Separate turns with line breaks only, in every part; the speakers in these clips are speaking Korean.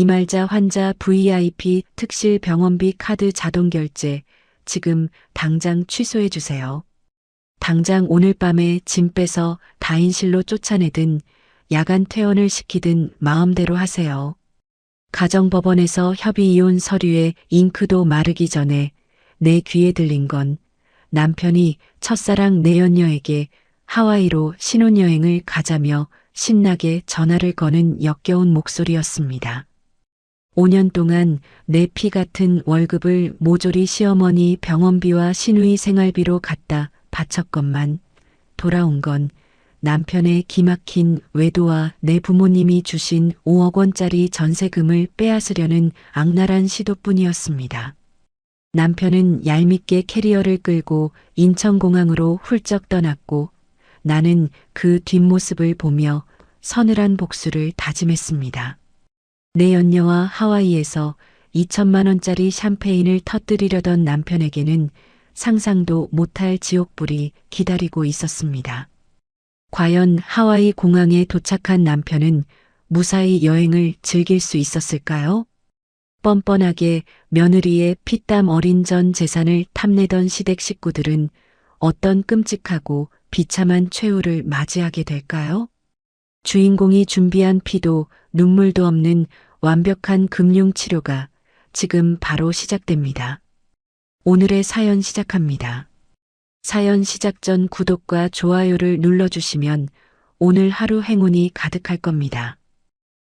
이말자 환자 VIP 특실 병원비 카드 자동 결제 지금 당장 취소해 주세요. 당장 오늘 밤에 짐 빼서 다인실로 쫓아내든 야간 퇴원을 시키든 마음대로 하세요. 가정법원에서 협의 이혼 서류에 잉크도 마르기 전에 내 귀에 들린 건 남편이 첫사랑 내연녀에게 하와이로 신혼여행을 가자며 신나게 전화를 거는 역겨운 목소리였습니다. 5년 동안 내 피 같은 월급을 모조리 시어머니 병원비와 시누이 생활비로 갖다 바쳤건만 돌아온 건 남편의 기막힌 외도와 내 부모님이 주신 5억 원짜리 전세금을 빼앗으려는 악랄한 시도뿐이었습니다. 남편은 얄밉게 캐리어를 끌고 인천공항으로 훌쩍 떠났고 나는 그 뒷모습을 보며 서늘한 복수를 다짐했습니다. 내 연녀와 하와이에서 2천만 원짜리 샴페인을 터뜨리려던 남편에게는 상상도 못할 지옥불이 기다리고 있었습니다. 과연 하와이 공항에 도착한 남편은 무사히 여행을 즐길 수 있었을까요? 뻔뻔하게 며느리의 피땀 어린 전 재산을 탐내던 시댁 식구들은 어떤 끔찍하고 비참한 최후를 맞이하게 될까요? 주인공이 준비한 피도 눈물도 없는 완벽한 금융치료가 지금 바로 시작됩니다. 오늘의 사연 시작합니다. 사연 시작 전 구독과 좋아요를 눌러주시면 오늘 하루 행운이 가득할 겁니다.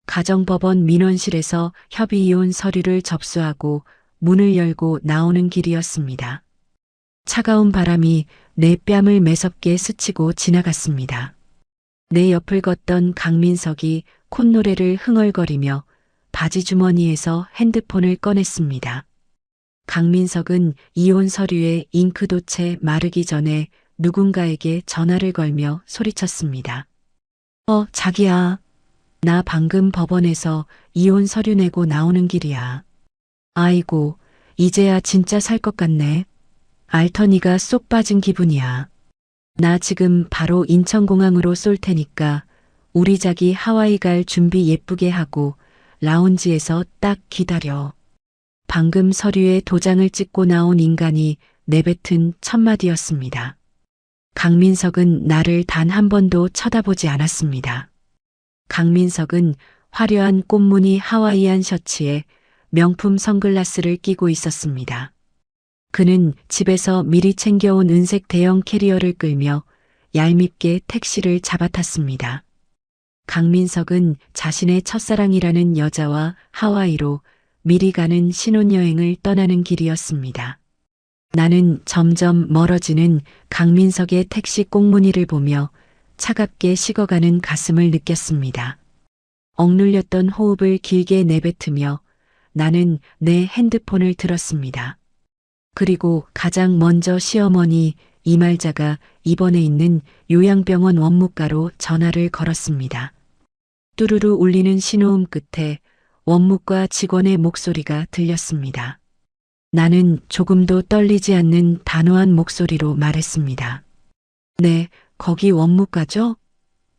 가정법원 민원실에서 협의이혼 서류를 접수하고 문을 열고 나오는 길이었습니다. 차가운 바람이 내 뺨을 매섭게 스치고 지나갔습니다. 내 옆을 걷던 강민석이 콧노래를 흥얼거리며 바지 주머니에서 핸드폰을 꺼냈습니다. 강민석은 이혼 서류에 잉크도 채 마르기 전에 누군가에게 전화를 걸며 소리쳤습니다. 자기야. 나 방금 법원에서 이혼 서류 내고 나오는 길이야. 아이고, 이제야 진짜 살 것 같네. 알터니가 쏙 빠진 기분이야. 나 지금 바로 인천공항으로 쏠 테니까 우리 자기 하와이 갈 준비 예쁘게 하고 라운지에서 딱 기다려. 방금 서류에 도장을 찍고 나온 인간이 내뱉은 첫마디였습니다. 강민석은 나를 단 한 번도 쳐다보지 않았습니다. 강민석은 화려한 꽃무늬 하와이안 셔츠에 명품 선글라스를 끼고 있었습니다. 그는 집에서 미리 챙겨온 은색 대형 캐리어를 끌며 얄밉게 택시를 잡아탔습니다. 강민석은 자신의 첫사랑이라는 여자와 하와이로 미리 가는 신혼여행을 떠나는 길이었습니다. 나는 점점 멀어지는 강민석의 택시 꽁무니를 보며 차갑게 식어가는 가슴을 느꼈습니다. 억눌렸던 호흡을 길게 내뱉으며 나는 내 핸드폰을 들었습니다. 그리고 가장 먼저 시어머니 이말자가 입원해 있는 요양병원 원무과로 전화를 걸었습니다. 뚜루루 울리는 신호음 끝에 원무과 직원의 목소리가 들렸습니다. 나는 조금도 떨리지 않는 단호한 목소리로 말했습니다. 네, 거기 원무과죠?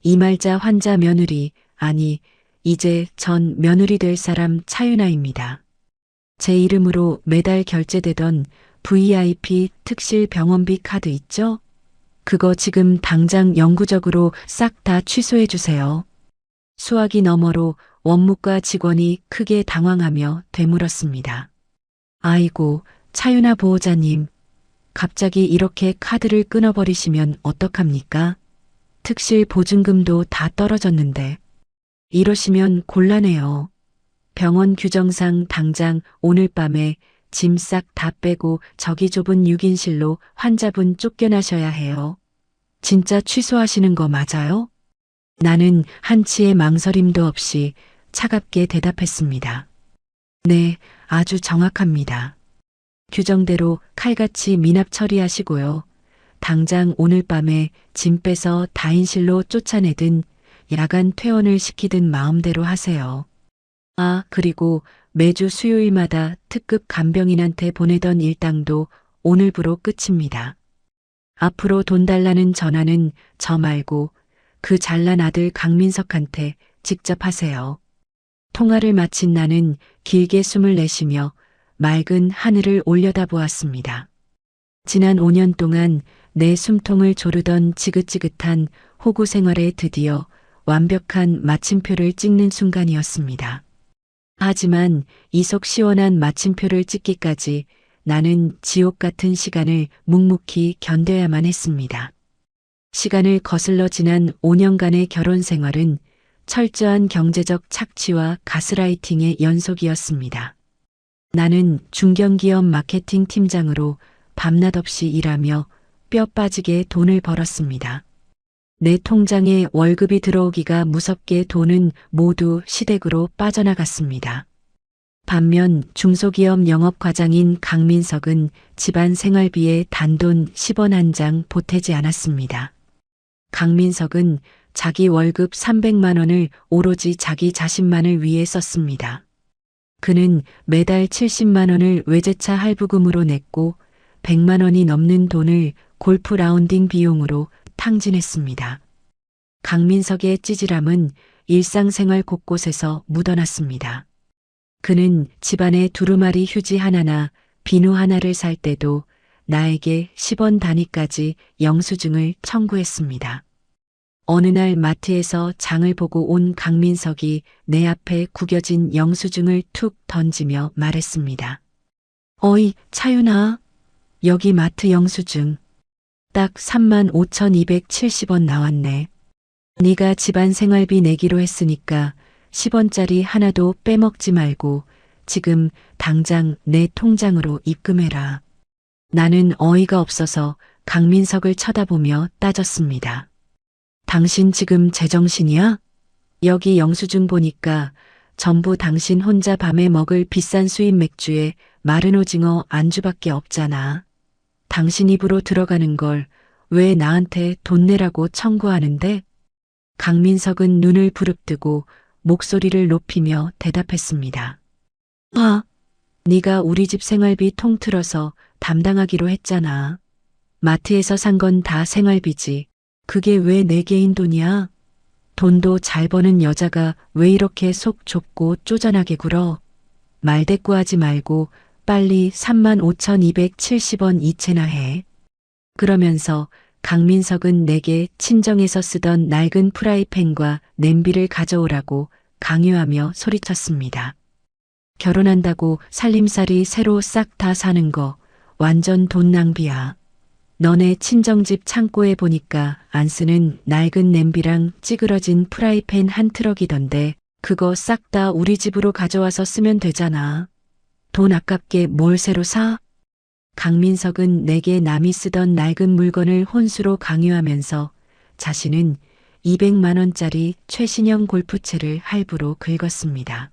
이말자 환자 며느리, 아니, 이제 전 며느리 될 사람 차윤아입니다. 제 이름으로 매달 결제되던 VIP 특실 병원비 카드 있죠? 그거 지금 당장 영구적으로 싹 다 취소해 주세요. 수화기 너머로 원무과 직원이 크게 당황하며 되물었습니다. 아이고, 차윤아 보호자님. 갑자기 이렇게 카드를 끊어버리시면 어떡합니까? 특실 보증금도 다 떨어졌는데. 이러시면 곤란해요. 병원 규정상 당장 오늘 밤에 짐 싹 다 빼고 저기 좁은 6인실로 환자분 쫓겨나셔야 해요. 진짜 취소하시는 거 맞아요? 나는 한치의 망설임도 없이 차갑게 대답했습니다. 네, 아주 정확합니다. 규정대로 칼같이 미납 처리하시고요. 당장 오늘 밤에 짐 빼서 다인실로 쫓아내든 야간 퇴원을 시키든 마음대로 하세요. 그리고 매주 수요일마다 특급 간병인한테 보내던 일당도 오늘부로 끝입니다. 앞으로 돈 달라는 전화는 저 말고 그 잘난 아들 강민석한테 직접 하세요. 통화를 마친 나는 길게 숨을 내쉬며 맑은 하늘을 올려다보았습니다. 지난 5년 동안 내 숨통을 조르던 지긋지긋한 호구 생활에 드디어 완벽한 마침표를 찍는 순간이었습니다. 하지만 이 속 시원한 마침표를 찍기까지 나는 지옥 같은 시간을 묵묵히 견뎌야만 했습니다. 시간을 거슬러 지난 5년간의 결혼 생활은 철저한 경제적 착취와 가스라이팅의 연속이었습니다. 나는 중견기업 마케팅 팀장으로 밤낮 없이 일하며 뼈 빠지게 돈을 벌었습니다. 내 통장에 월급이 들어오기가 무섭게 돈은 모두 시댁으로 빠져나갔습니다. 반면 중소기업 영업과장인 강민석은 집안 생활비에 단돈 10원 한 장 보태지 않았습니다. 강민석은 자기 월급 300만 원을 오로지 자기 자신만을 위해 썼습니다. 그는 매달 70만 원을 외제차 할부금으로 냈고 100만 원이 넘는 돈을 골프 라운딩 비용으로 탕진했습니다. 강민석의 찌질함은 일상생활 곳곳에서 묻어났습니다. 그는 집안에 두루마리 휴지 하나나 비누 하나를 살 때도 나에게 10원 단위까지 영수증을 청구했습니다. 어느 날 마트에서 장을 보고 온 강민석이 내 앞에 구겨진 영수증을 툭 던지며 말했습니다. 어이, 차윤아. 여기 마트 영수증. 딱 35,270원 나왔네. 네가 집안 생활비 내기로 했으니까 10원짜리 하나도 빼먹지 말고 지금 당장 내 통장으로 입금해라. 나는 어이가 없어서 강민석을 쳐다보며 따졌습니다. 당신 지금 제정신이야? 여기 영수증 보니까 전부 당신 혼자 밤에 먹을 비싼 수입 맥주에 마른 오징어 안주밖에 없잖아. 당신 입으로 들어가는 걸 왜 나한테 돈 내라고 청구하는데? 강민석은 눈을 부릅뜨고 목소리를 높이며 대답했습니다. 아, 네가 우리 집 생활비 통틀어서 담당하기로 했잖아. 마트에서 산 건 다 생활비지. 그게 왜 내 개인 돈이야? 돈도 잘 버는 여자가 왜 이렇게 속 좁고 쪼잔하게 굴어? 말대꾸하지 말고 빨리 35,270원 이체나 해. 그러면서 강민석은 내게 친정에서 쓰던 낡은 프라이팬과 냄비를 가져오라고 강요하며 소리쳤습니다. 결혼한다고 살림살이 새로 싹 다 사는 거 완전 돈 낭비야. 너네 친정집 창고에 보니까 안 쓰는 낡은 냄비랑 찌그러진 프라이팬 한 트럭이던데 그거 싹 다 우리 집으로 가져와서 쓰면 되잖아. 돈 아깝게 뭘 새로 사? 강민석은 내게 남이 쓰던 낡은 물건을 혼수로 강요하면서 자신은 200만 원짜리 최신형 골프채를 할부로 긁었습니다.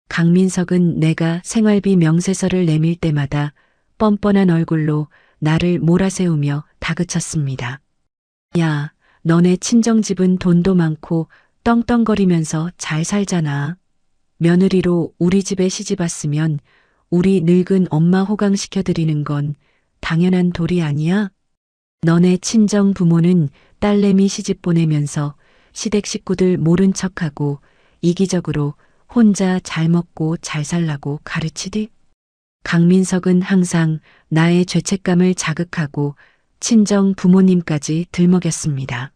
강민석은 내가 생활비 명세서를 내밀 때마다 뻔뻔한 얼굴로 나를 몰아세우며 다그쳤습니다. 야, 너네 친정집은 돈도 많고 떵떵거리면서 잘 살잖아. 며느리로 우리 집에 시집 왔으면 우리 늙은 엄마 호강시켜드리는 건 당연한 도리 아니야? 너네 친정 부모는 딸내미 시집 보내면서 시댁 식구들 모른 척하고 이기적으로 혼자 잘 먹고 잘 살라고 가르치듯? 강민석은 항상 나의 죄책감을 자극하고 친정 부모님까지 들먹였습니다.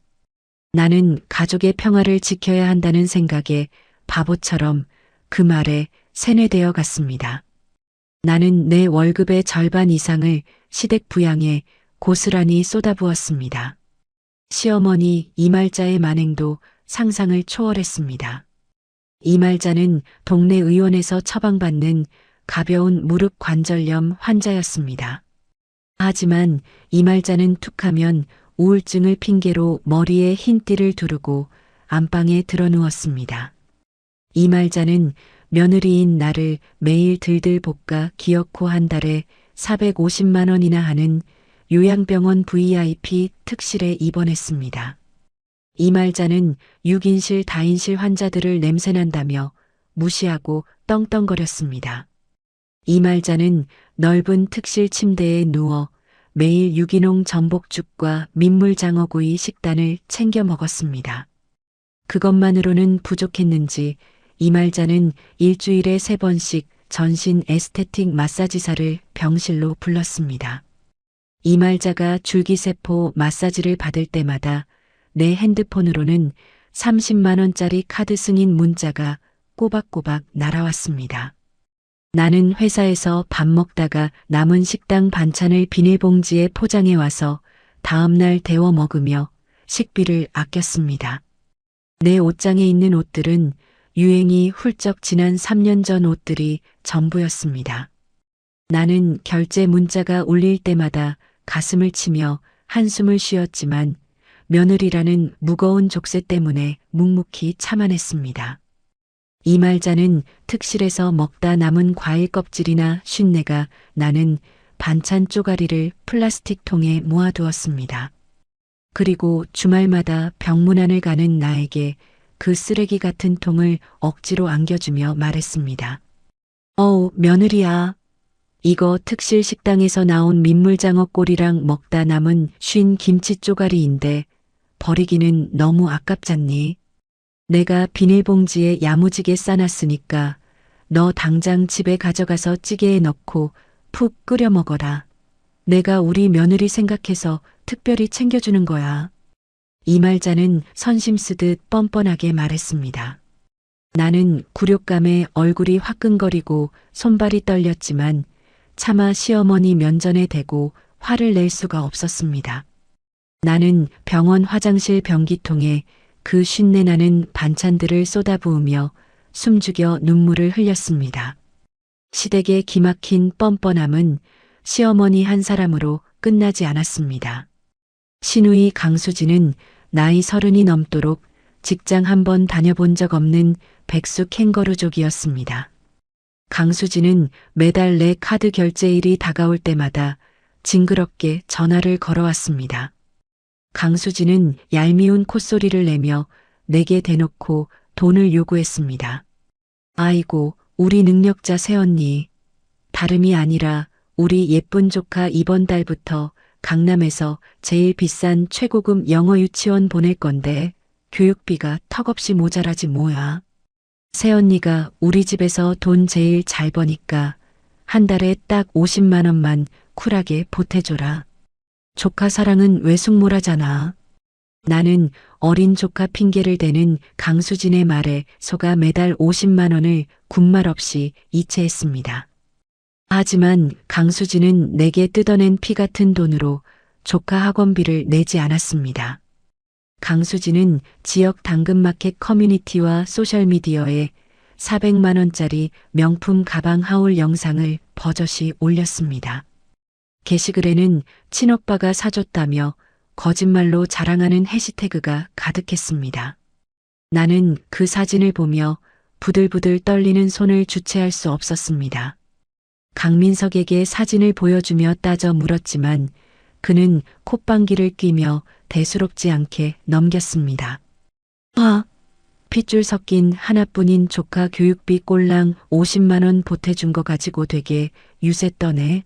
나는 가족의 평화를 지켜야 한다는 생각에 바보처럼 그 말에 세뇌되어 갔습니다. 나는 내 월급의 절반 이상을 시댁 부양에 고스란히 쏟아부었습니다. 시어머니 이말자의 만행도 상상을 초월했습니다. 이말자는 동네 의원에서 처방받는 가벼운 무릎 관절염 환자였습니다. 하지만 이말자는 툭하면 우울증을 핑계로 머리에 흰 띠를 두르고 안방에 드러누웠습니다. 이말자는 며느리인 나를 매일 들들 볶아 기어코 한 달에 450만 원이나 하는 요양병원 VIP 특실에 입원했습니다. 이말자는 6인실 다인실 환자들을 냄새난다며 무시하고 떵떵거렸습니다. 이말자는 넓은 특실 침대에 누워 매일 유기농 전복죽과 민물장어구이 식단을 챙겨 먹었습니다. 그것만으로는 부족했는지 이말자는 일주일에 3번씩 전신 에스테틱 마사지사를 병실로 불렀습니다. 이말자가 줄기세포 마사지를 받을 때마다 내 핸드폰으로는 30만 원짜리 카드 승인 문자가 꼬박꼬박 날아왔습니다. 나는 회사에서 밥 먹다가 남은 식당 반찬을 비닐봉지에 포장해 와서 다음날 데워 먹으며 식비를 아꼈습니다. 내 옷장에 있는 옷들은 유행이 훌쩍 지난 3년 전 옷들이 전부였습니다. 나는 결제 문자가 울릴 때마다 가슴을 치며 한숨을 쉬었지만 며느리라는 무거운 족쇄 때문에 묵묵히 참아냈습니다. 이말자는 특실에서 먹다 남은 과일 껍질이나 쉰내가 나는 반찬 쪼가리를 플라스틱 통에 모아두었습니다. 그리고 주말마다 병문안을 가는 나에게 그 쓰레기 같은 통을 억지로 안겨주며 말했습니다. 어우, 며느리야. 이거 특실 식당에서 나온 민물장어 꼬리랑 먹다 남은 쉰 김치 쪼가리인데 버리기는 너무 아깝잖니? 내가 비닐봉지에 야무지게 싸놨으니까 너 당장 집에 가져가서 찌개에 넣고 푹 끓여 먹어라. 내가 우리 며느리 생각해서 특별히 챙겨주는 거야. 이말자는 선심 쓰듯 뻔뻔하게 말했습니다. 나는 굴욕감에 얼굴이 화끈거리고 손발이 떨렸지만 차마 시어머니 면전에 대고 화를 낼 수가 없었습니다. 나는 병원 화장실 변기통에 그 쉰내 나는 반찬들을 쏟아부으며 숨죽여 눈물을 흘렸습니다. 시댁의 기막힌 뻔뻔함은 시어머니 한 사람으로 끝나지 않았습니다. 시누이 강수진은 나이 30이 넘도록 직장 한 번 다녀본 적 없는 백수 캥거루족이었습니다. 강수진은 매달 내 카드 결제일이 다가올 때마다 징그럽게 전화를 걸어왔습니다. 강수진은 얄미운 콧소리를 내며 내게 대놓고 돈을 요구했습니다. 아이고, 우리 능력자 새언니. 다름이 아니라 우리 예쁜 조카 이번 달부터 강남에서 제일 비싼 최고급 영어 유치원 보낼 건데 교육비가 턱없이 모자라지 뭐야. 새언니가 우리 집에서 돈 제일 잘 버니까 한 달에 딱 50만 원만 쿨하게 보태줘라. 조카 사랑은 외숙모라잖아. 나는 어린 조카 핑계를 대는 강수진의 말에 속아 매달 50만 원을 군말 없이 이체했습니다. 하지만 강수진은 내게 뜯어낸 피 같은 돈으로 조카 학원비를 내지 않았습니다. 강수진은 지역 당근마켓 커뮤니티와 소셜미디어에 400만 원짜리 명품 가방 하울 영상을 버젓이 올렸습니다. 게시글에는 친오빠가 사줬다며 거짓말로 자랑하는 해시태그가 가득했습니다. 나는 그 사진을 보며 부들부들 떨리는 손을 주체할 수 없었습니다. 강민석에게 사진을 보여주며 따져 물었지만 그는 콧방귀를 뀌며 대수롭지 않게 넘겼습니다. 핏줄 섞인 하나뿐인 조카 교육비 꼴랑 50만 원 보태준 거 가지고 되게 유세 떠네.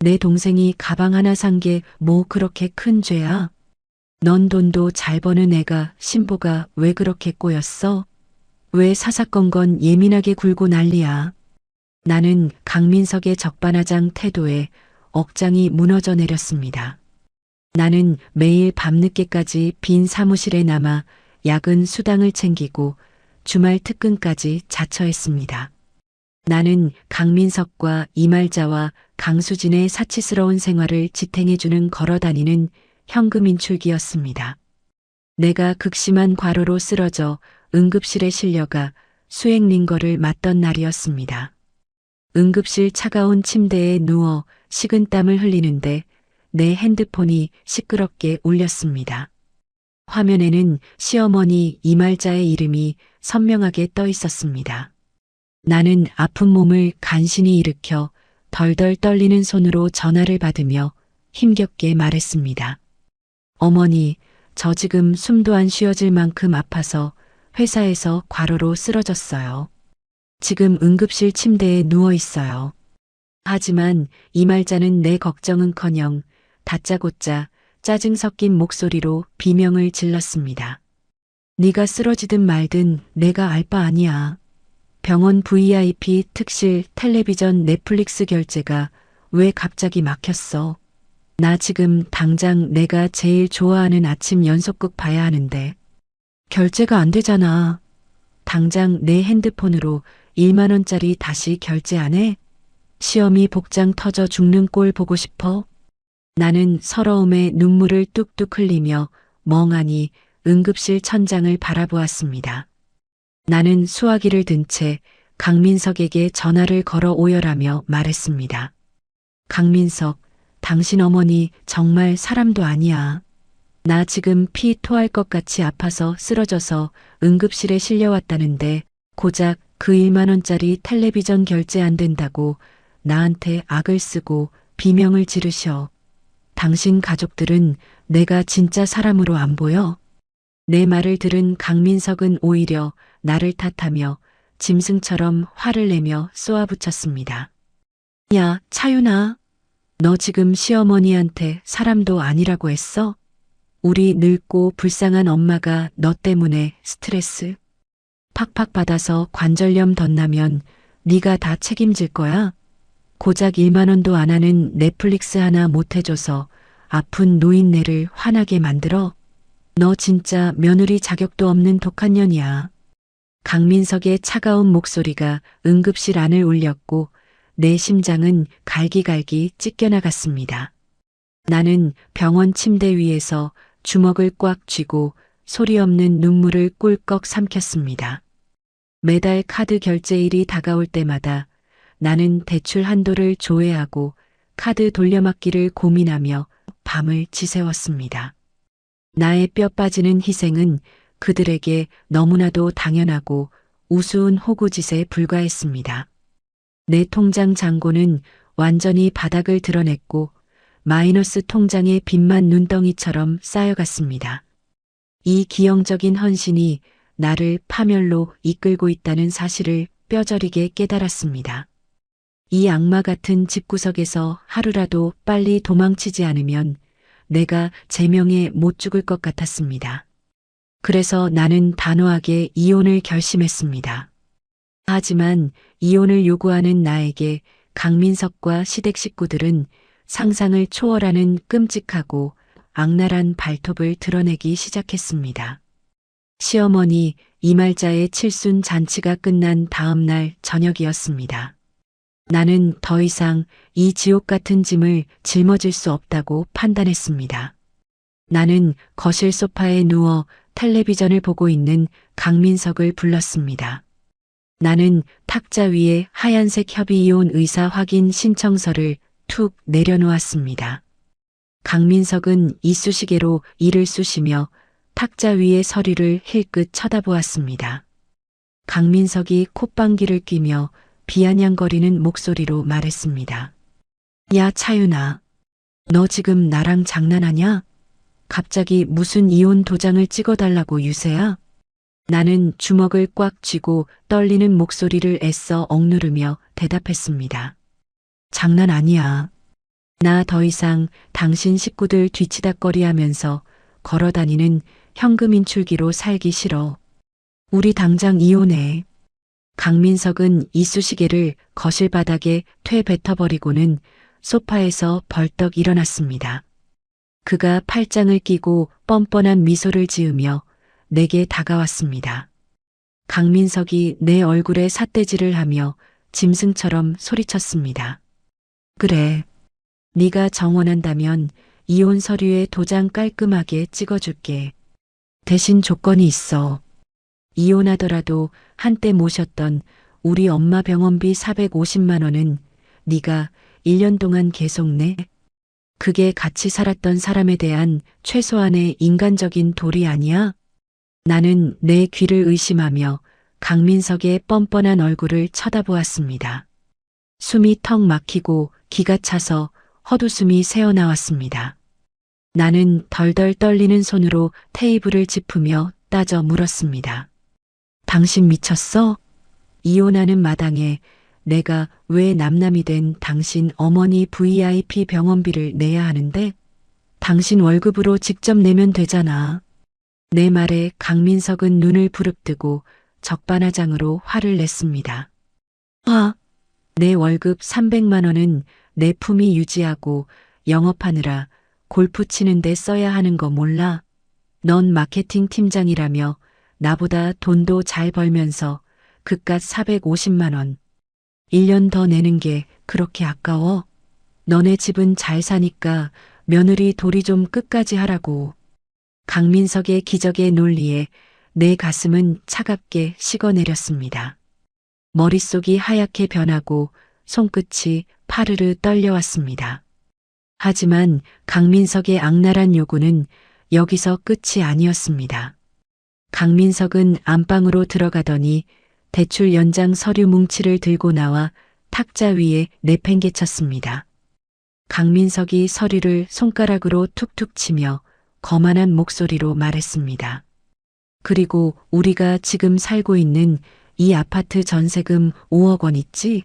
내 동생이 가방 하나 산 게 뭐 그렇게 큰 죄야? 넌 돈도 잘 버는 애가 신부가 왜 그렇게 꼬였어? 왜 사사건건 예민하게 굴고 난리야? 나는 강민석의 적반하장 태도에 억장이 무너져 내렸습니다. 나는 매일 밤늦게까지 빈 사무실에 남아 야근 수당을 챙기고 주말 특근까지 자처했습니다. 나는 강민석과 이말자와 강수진의 사치스러운 생활을 지탱해주는 걸어다니는 현금 인출기였습니다. 내가 극심한 과로로 쓰러져 응급실에 실려가 수액 링거를 맞던 날이었습니다. 응급실 차가운 침대에 누워 식은땀을 흘리는데 내 핸드폰이 시끄럽게 울렸습니다. 화면에는 시어머니 이말자의 이름이 선명하게 떠 있었습니다. 나는 아픈 몸을 간신히 일으켜 덜덜 떨리는 손으로 전화를 받으며 힘겹게 말했습니다. 어머니, 저 지금 숨도 안 쉬어질 만큼 아파서 회사에서 과로로 쓰러졌어요. 지금 응급실 침대에 누워 있어요. 하지만 이말자는 내 걱정은커녕 다짜고짜 짜증 섞인 목소리로 비명을 질렀습니다. 네가 쓰러지든 말든 내가 알 바 아니야. 병원 VIP 특실 텔레비전 넷플릭스 결제가 왜 갑자기 막혔어? 나 지금 당장 내가 제일 좋아하는 아침 연속극 봐야 하는데. 결제가 안 되잖아. 당장 내 핸드폰으로 1만 원짜리 다시 결제 안 해? 시험이 복장 터져 죽는 꼴 보고 싶어? 나는 서러움에 눈물을 뚝뚝 흘리며 멍하니 응급실 천장을 바라보았습니다. 나는 수화기를 든 채 강민석에게 전화를 걸어 오열하며 말했습니다. 강민석, 당신 어머니 정말 사람도 아니야. 나 지금 피 토할 것 같이 아파서 쓰러져서 응급실에 실려왔다는데 고작 그 1만 원짜리 텔레비전 결제 안 된다고 나한테 악을 쓰고 비명을 지르셔. 당신 가족들은 내가 진짜 사람으로 안 보여? 내 말을 들은 강민석은 오히려 나를 탓하며 짐승처럼 화를 내며 쏘아붙였습니다. 야, 차윤아. 너 지금 시어머니한테 사람도 아니라고 했어? 우리 늙고 불쌍한 엄마가 너 때문에 스트레스 팍팍 받아서 관절염 덧나면 네가 다 책임질 거야? 고작 1만 원도 안 하는 넷플릭스 하나 못 해줘서 아픈 노인네를 화나게 만들어? 너 진짜 며느리 자격도 없는 독한 년이야. 강민석의 차가운 목소리가 응급실 안을 울렸고 내 심장은 갈기갈기 찢겨나갔습니다. 나는 병원 침대 위에서 주먹을 꽉 쥐고 소리 없는 눈물을 꿀꺽 삼켰습니다. 매달 카드 결제일이 다가올 때마다 나는 대출 한도를 조회하고 카드 돌려막기를 고민하며 밤을 지새웠습니다. 나의 뼈 빠지는 희생은 그들에게 너무나도 당연하고 우스운 호구짓에 불과했습니다. 내 통장 잔고는 완전히 바닥을 드러냈고 마이너스 통장의 빚만 눈덩이처럼 쌓여갔습니다. 이 기형적인 헌신이 나를 파멸로 이끌고 있다는 사실을 뼈저리게 깨달았습니다. 이 악마 같은 집구석에서 하루라도 빨리 도망치지 않으면 내가 제명에 못 죽을 것 같았습니다. 그래서 나는 단호하게 이혼을 결심했습니다. 하지만 이혼을 요구하는 나에게 강민석과 시댁 식구들은 상상을 초월하는 끔찍하고 악랄한 발톱을 드러내기 시작했습니다. 시어머니 이말자의 칠순 잔치가 끝난 다음 날 저녁이었습니다. 나는 더 이상 이 지옥 같은 짐을 짊어질 수 없다고 판단했습니다. 나는 거실 소파에 누워 텔레비전을 보고 있는 강민석을 불렀습니다. 나는 탁자 위에 하얀색 협의이혼 의사 확인 신청서를 툭 내려놓았습니다. 강민석은 이쑤시개로 이를 쑤시며 탁자 위의 서류를 힐끗 쳐다보았습니다. 강민석이 콧방귀를 뀌며 비아냥거리는 목소리로 말했습니다. 야, 차윤아. 너 지금 나랑 장난하냐? 갑자기 무슨 이혼 도장을 찍어달라고 유세야? 나는 주먹을 꽉 쥐고 떨리는 목소리를 애써 억누르며 대답했습니다. 장난 아니야. 나 더 이상 당신 식구들 뒤치다꺼리하면서 걸어다니는 현금 인출기로 살기 싫어. 우리 당장 이혼해. 강민석은 이쑤시개를 거실 바닥에 퇴뱉어버리고는 소파에서 벌떡 일어났습니다. 그가 팔짱을 끼고 뻔뻔한 미소를 지으며 내게 다가왔습니다. 강민석이 내 얼굴에 삿대질을 하며 짐승처럼 소리쳤습니다. 그래. 네가 정원한다면 이혼 서류에 도장 깔끔하게 찍어줄게. 대신 조건이 있어. 이혼하더라도 한때 모셨던 우리 엄마 병원비 450만 원은 네가 1년 동안 계속 내. 그게 같이 살았던 사람에 대한 최소한의 인간적인 도리 아니야? 나는 내 귀를 의심하며 강민석의 뻔뻔한 얼굴을 쳐다보았습니다. 숨이 턱 막히고 기가 차서 헛웃음이 새어나왔습니다. 나는 덜덜 떨리는 손으로 테이블을 짚으며 따져 물었습니다. 당신 미쳤어? 이혼하는 마당에 내가 왜 남남이 된 당신 어머니 VIP 병원비를 내야 하는데? 당신 월급으로 직접 내면 되잖아. 내 말에 강민석은 눈을 부릅뜨고 적반하장으로 화를 냈습니다. 화? 내 월급 300만 원은 내 품위 유지하고 영업하느라 골프 치는데 써야 하는 거 몰라? 넌 마케팅 팀장이라며 나보다 돈도 잘 벌면서 그깟 450만 원. 1년 더 내는 게 그렇게 아까워? 너네 집은 잘 사니까 며느리 도리 좀 끝까지 하라고. 강민석의 기적의 논리에 내 가슴은 차갑게 식어내렸습니다. 머릿속이 하얗게 변하고 손끝이 파르르 떨려왔습니다. 하지만 강민석의 악랄한 요구는 여기서 끝이 아니었습니다. 강민석은 안방으로 들어가더니 대출 연장 서류 뭉치를 들고 나와 탁자 위에 내팽개쳤습니다. 강민석이 서류를 손가락으로 툭툭 치며 거만한 목소리로 말했습니다. 그리고 우리가 지금 살고 있는 이 아파트 전세금 5억 원 있지?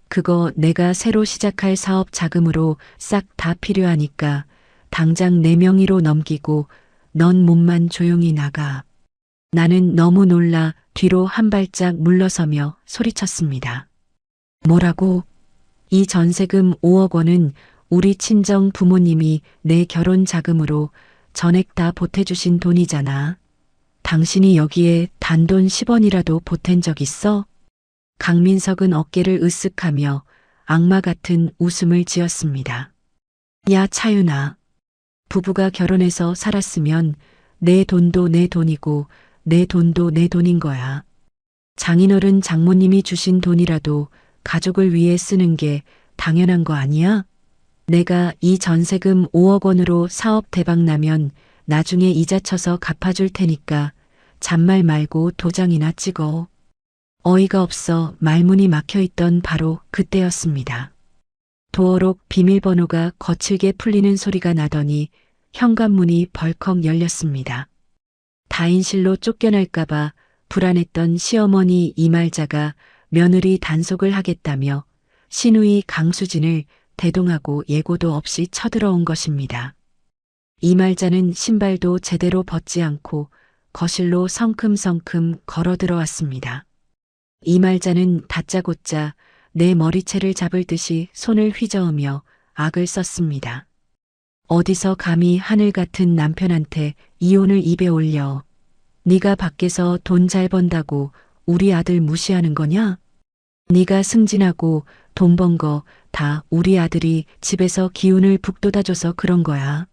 그거 내가 새로 시작할 사업 자금으로 싹 다 필요하니까 당장 내 명의로 넘기고 넌 몸만 조용히 나가. 나는 너무 놀라 뒤로 한 발짝 물러서며 소리쳤습니다. 뭐라고? 이 전세금 5억 원은 우리 친정 부모님이 내 결혼 자금으로 전액 다 보태주신 돈이잖아. 당신이 여기에 단돈 10원이라도 보탠 적 있어? 강민석은 어깨를 으쓱하며 악마 같은 웃음을 지었습니다. 야 차윤아. 부부가 결혼해서 살았으면 내 돈도 내 돈이고 내 돈도 내 돈인 거야. 장인어른 장모님이 주신 돈이라도 가족을 위해 쓰는 게 당연한 거 아니야? 내가 이 전세금 5억 원으로 사업 대박 나면 나중에 이자 쳐서 갚아줄 테니까 잔말 말고 도장이나 찍어. 어이가 없어 말문이 막혀있던 바로 그때였습니다. 도어록 비밀번호가 거칠게 풀리는 소리가 나더니 현관문이 벌컥 열렸습니다. 다인실로 쫓겨날까봐 불안했던 시어머니 이말자가 며느리 단속을 하겠다며 시누이 강수진을 대동하고 예고도 없이 쳐들어온 것입니다. 이말자는 신발도 제대로 벗지 않고 거실로 성큼성큼 걸어 들어왔습니다. 이말자는 다짜고짜 내 머리채를 잡을 듯이 손을 휘저으며 악을 썼습니다. 어디서 감히 하늘 같은 남편한테 이혼을 입에 올려. 네가 밖에서 돈 잘 번다고 우리 아들 무시하는 거냐? 네가 승진하고 돈 번 거 다 우리 아들이 집에서 기운을 북돋아줘서 그런 거야.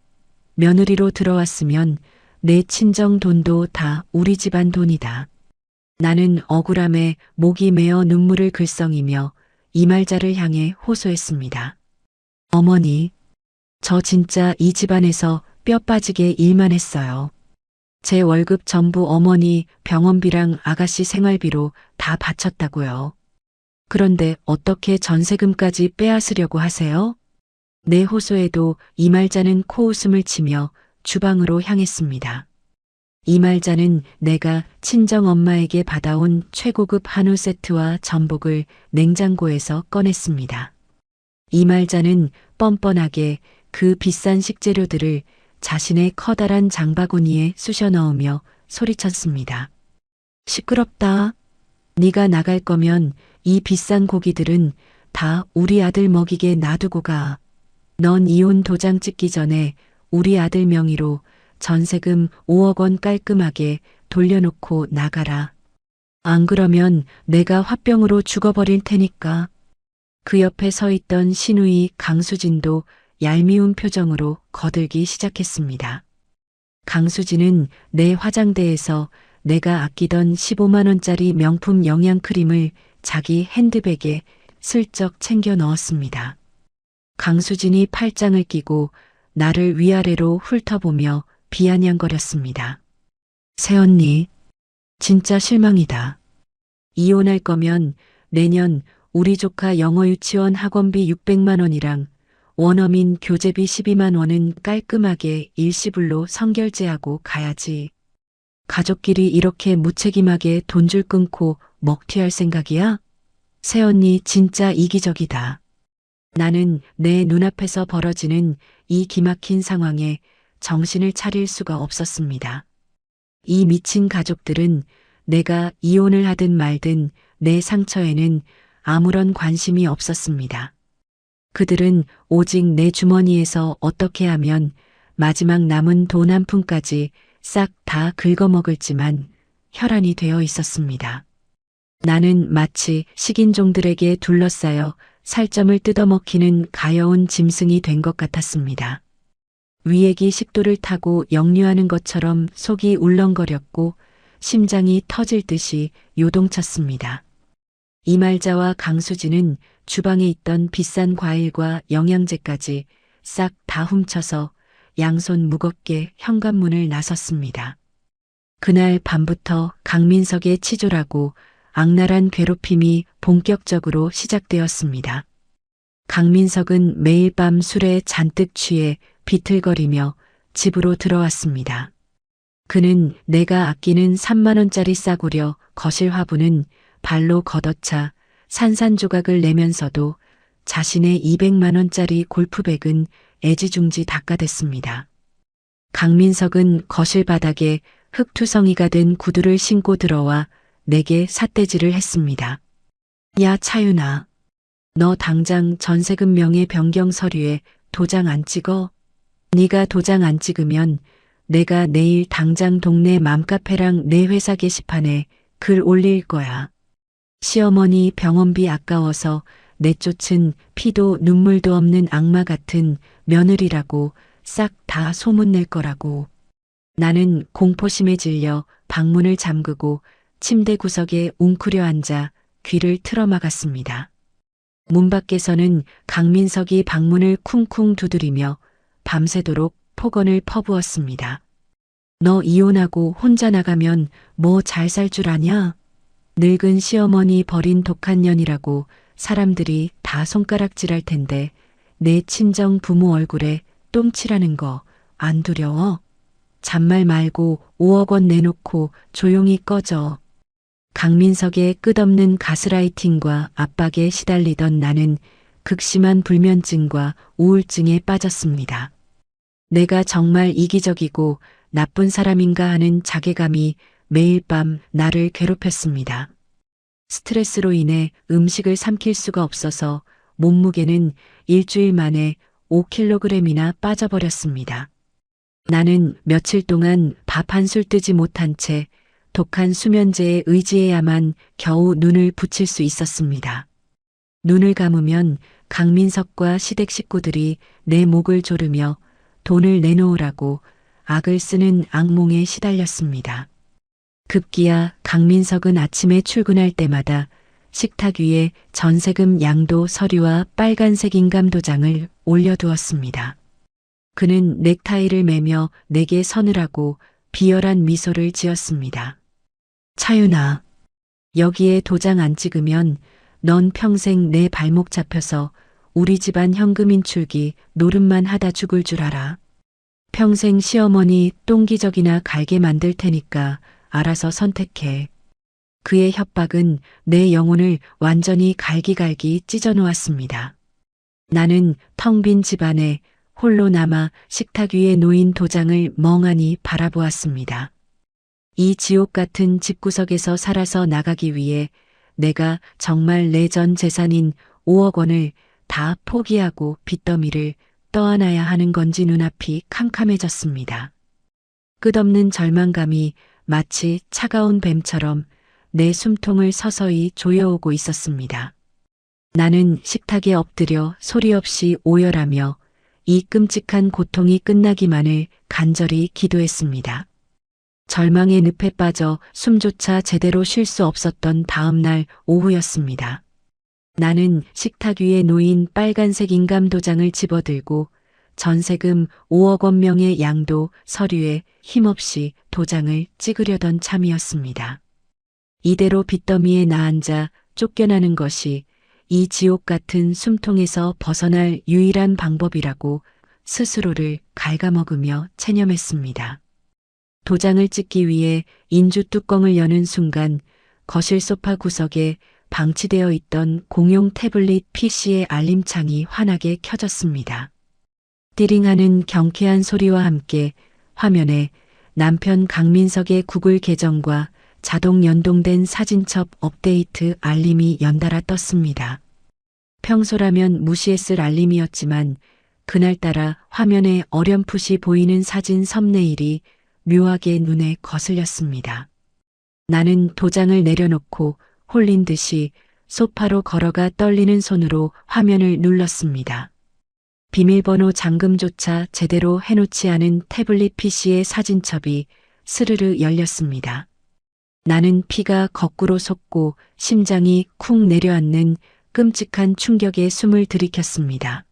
며느리로 들어왔으면 내 친정 돈도 다 우리 집안 돈이다. 나는 억울함에 목이 메어 눈물을 글썽이며 이말자를 향해 호소했습니다. 어머니, 저 진짜 이 집안에서 뼈 빠지게 일만 했어요. 제 월급 전부 어머니 병원비랑 아가씨 생활비로 다 바쳤다고요. 그런데 어떻게 전세금까지 빼앗으려고 하세요? 내 호소에도 이말자는 코웃음을 치며 주방으로 향했습니다. 이말자는 내가 친정엄마에게 받아온 최고급 한우 세트와 전복을 냉장고에서 꺼냈습니다. 이말자는 뻔뻔하게 그 비싼 식재료들을 자신의 커다란 장바구니에 쑤셔 넣으며 소리쳤습니다. 시끄럽다. 네가 나갈 거면 이 비싼 고기들은 다 우리 아들 먹이게 놔두고 가. 넌 이혼 도장 찍기 전에 우리 아들 명의로 전세금 5억 원 깔끔하게 돌려놓고 나가라. 안 그러면 내가 화병으로 죽어버릴 테니까. 그 옆에 서 있던 시누이 강수진도 얄미운 표정으로 거들기 시작했습니다. 강수진은 내 화장대에서 내가 아끼던 15만 원짜리 명품 영양크림을 자기 핸드백에 슬쩍 챙겨 넣었습니다. 강수진이 팔짱을 끼고 나를 위아래로 훑어보며 비아냥거렸습니다. 새언니, 진짜 실망이다. 이혼할 거면 내년 우리 조카 영어 유치원 학원비 600만 원이랑 원어민 교재비 12만 원은 깔끔하게 일시불로 선결제하고 가야지. 가족끼리 이렇게 무책임하게 돈줄 끊고 먹튀할 생각이야? 새언니 진짜 이기적이다. 나는 내 눈앞에서 벌어지는 이 기막힌 상황에 정신을 차릴 수가 없었습니다. 이 미친 가족들은 내가 이혼을 하든 말든 내 상처에는 아무런 관심이 없었습니다. 그들은 오직 내 주머니에서 어떻게 하면 마지막 남은 돈 한 푼까지 싹 다 긁어먹을지만 혈안이 되어 있었습니다. 나는 마치 식인종들에게 둘러싸여 살점을 뜯어먹히는 가여운 짐승이 된 것 같았습니다. 위액이 식도를 타고 역류하는 것처럼 속이 울렁거렸고 심장이 터질 듯이 요동쳤습니다. 이말자와 강수지는 주방에 있던 비싼 과일과 영양제까지 싹 다 훔쳐서 양손 무겁게 현관문을 나섰습니다. 그날 밤부터 강민석의 치졸하고 악랄한 괴롭힘이 본격적으로 시작되었습니다. 강민석은 매일 밤 술에 잔뜩 취해 비틀거리며 집으로 들어왔습니다. 그는 내가 아끼는 3만 원짜리 싸구려 거실 화분은 발로 걷어차 산산조각을 내면서도 자신의 200만 원짜리 골프백은 애지중지 닦아댔습니다. 강민석은 거실 바닥에 흙투성이가 된 구두를 신고 들어와 내게 삿대질을 했습니다. 야 차윤아, 너 당장 전세금 명의 변경 서류에 도장 안 찍어? 네가 도장 안 찍으면 내가 내일 당장 동네 맘카페랑 내 회사 게시판에 글 올릴 거야. 시어머니 병원비 아까워서 내쫓은 피도 눈물도 없는 악마 같은 며느리라고 싹 다 소문낼 거라고. 나는 공포심에 질려 방문을 잠그고 침대 구석에 웅크려 앉아 귀를 틀어막았습니다. 문 밖에서는 강민석이 방문을 쿵쿵 두드리며 밤새도록 폭언을 퍼부었습니다. 너 이혼하고 혼자 나가면 뭐 잘 살 줄 아냐? 늙은 시어머니 버린 독한 년이라고 사람들이 다 손가락질할 텐데 내 친정 부모 얼굴에 똥칠하는 거 안 두려워? 잔말 말고 5억 원 내놓고 조용히 꺼져. 강민석의 끝없는 가스라이팅과 압박에 시달리던 나는 극심한 불면증과 우울증에 빠졌습니다. 내가 정말 이기적이고 나쁜 사람인가 하는 자괴감이 매일 밤 나를 괴롭혔습니다. 스트레스로 인해 음식을 삼킬 수가 없어서 몸무게는 일주일 만에 5kg이나 빠져버렸습니다. 나는 며칠 동안 밥 한 술 뜨지 못한 채 독한 수면제에 의지해야만 겨우 눈을 붙일 수 있었습니다. 눈을 감으면 강민석과 시댁 식구들이 내 목을 조르며 돈을 내놓으라고 악을 쓰는 악몽에 시달렸습니다. 급기야 강민석은 아침에 출근할 때마다 식탁 위에 전세금 양도 서류와 빨간색 인감 도장을 올려두었습니다. 그는 넥타이를 매며 내게 서늘하고 비열한 미소를 지었습니다. 차윤아, 여기에 도장 안 찍으면 넌 평생 내 발목 잡혀서 우리 집안 현금 인출기 노름만 하다 죽을 줄 알아. 평생 시어머니 똥기저귀나 갈게 만들 테니까 알아서 선택해. 그의 협박은 내 영혼을 완전히 갈기갈기 찢어놓았습니다. 나는 텅 빈 집안에 홀로 남아 식탁 위에 놓인 도장을 멍하니 바라보았습니다. 이 지옥 같은 집구석에서 살아서 나가기 위해 내가 정말 내 전 재산인 5억 원을 다 포기하고 빚더미를 떠안아야 하는 건지 눈앞이 캄캄해졌습니다. 끝없는 절망감이 마치 차가운 뱀처럼 내 숨통을 서서히 조여오고 있었습니다. 나는 식탁에 엎드려 소리 없이 오열하며 이 끔찍한 고통이 끝나기만을 간절히 기도했습니다. 절망의 늪에 빠져 숨조차 제대로 쉴 수 없었던 다음 날 오후였습니다. 나는 식탁 위에 놓인 빨간색 인감 도장을 집어들고 전세금 5억 원명의 양도 서류에 힘없이 도장을 찍으려던 참이었습니다. 이대로 빚더미에 나앉아 쫓겨나는 것이 이 지옥 같은 숨통에서 벗어날 유일한 방법이라고 스스로를 갉아먹으며 체념했습니다. 도장을 찍기 위해 인주 뚜껑을 여는 순간 거실 소파 구석에 방치되어 있던 공용 태블릿 PC의 알림창이 환하게 켜졌습니다. 띠링하는 경쾌한 소리와 함께 화면에 남편 강민석의 구글 계정과 자동 연동된 사진첩 업데이트 알림이 연달아 떴습니다. 평소라면 무시했을 알림이었지만 그날따라 화면에 어렴풋이 보이는 사진 썸네일이 묘하게 눈에 거슬렸습니다. 나는 도장을 내려놓고 홀린 듯이 소파로 걸어가 떨리는 손으로 화면을 눌렀습니다. 비밀번호 잠금조차 제대로 해놓지 않은 태블릿 PC의 사진첩이 스르르 열렸습니다. 나는 피가 거꾸로 솟고 심장이 쿵 내려앉는 끔찍한 충격에 숨을 들이켰습니다.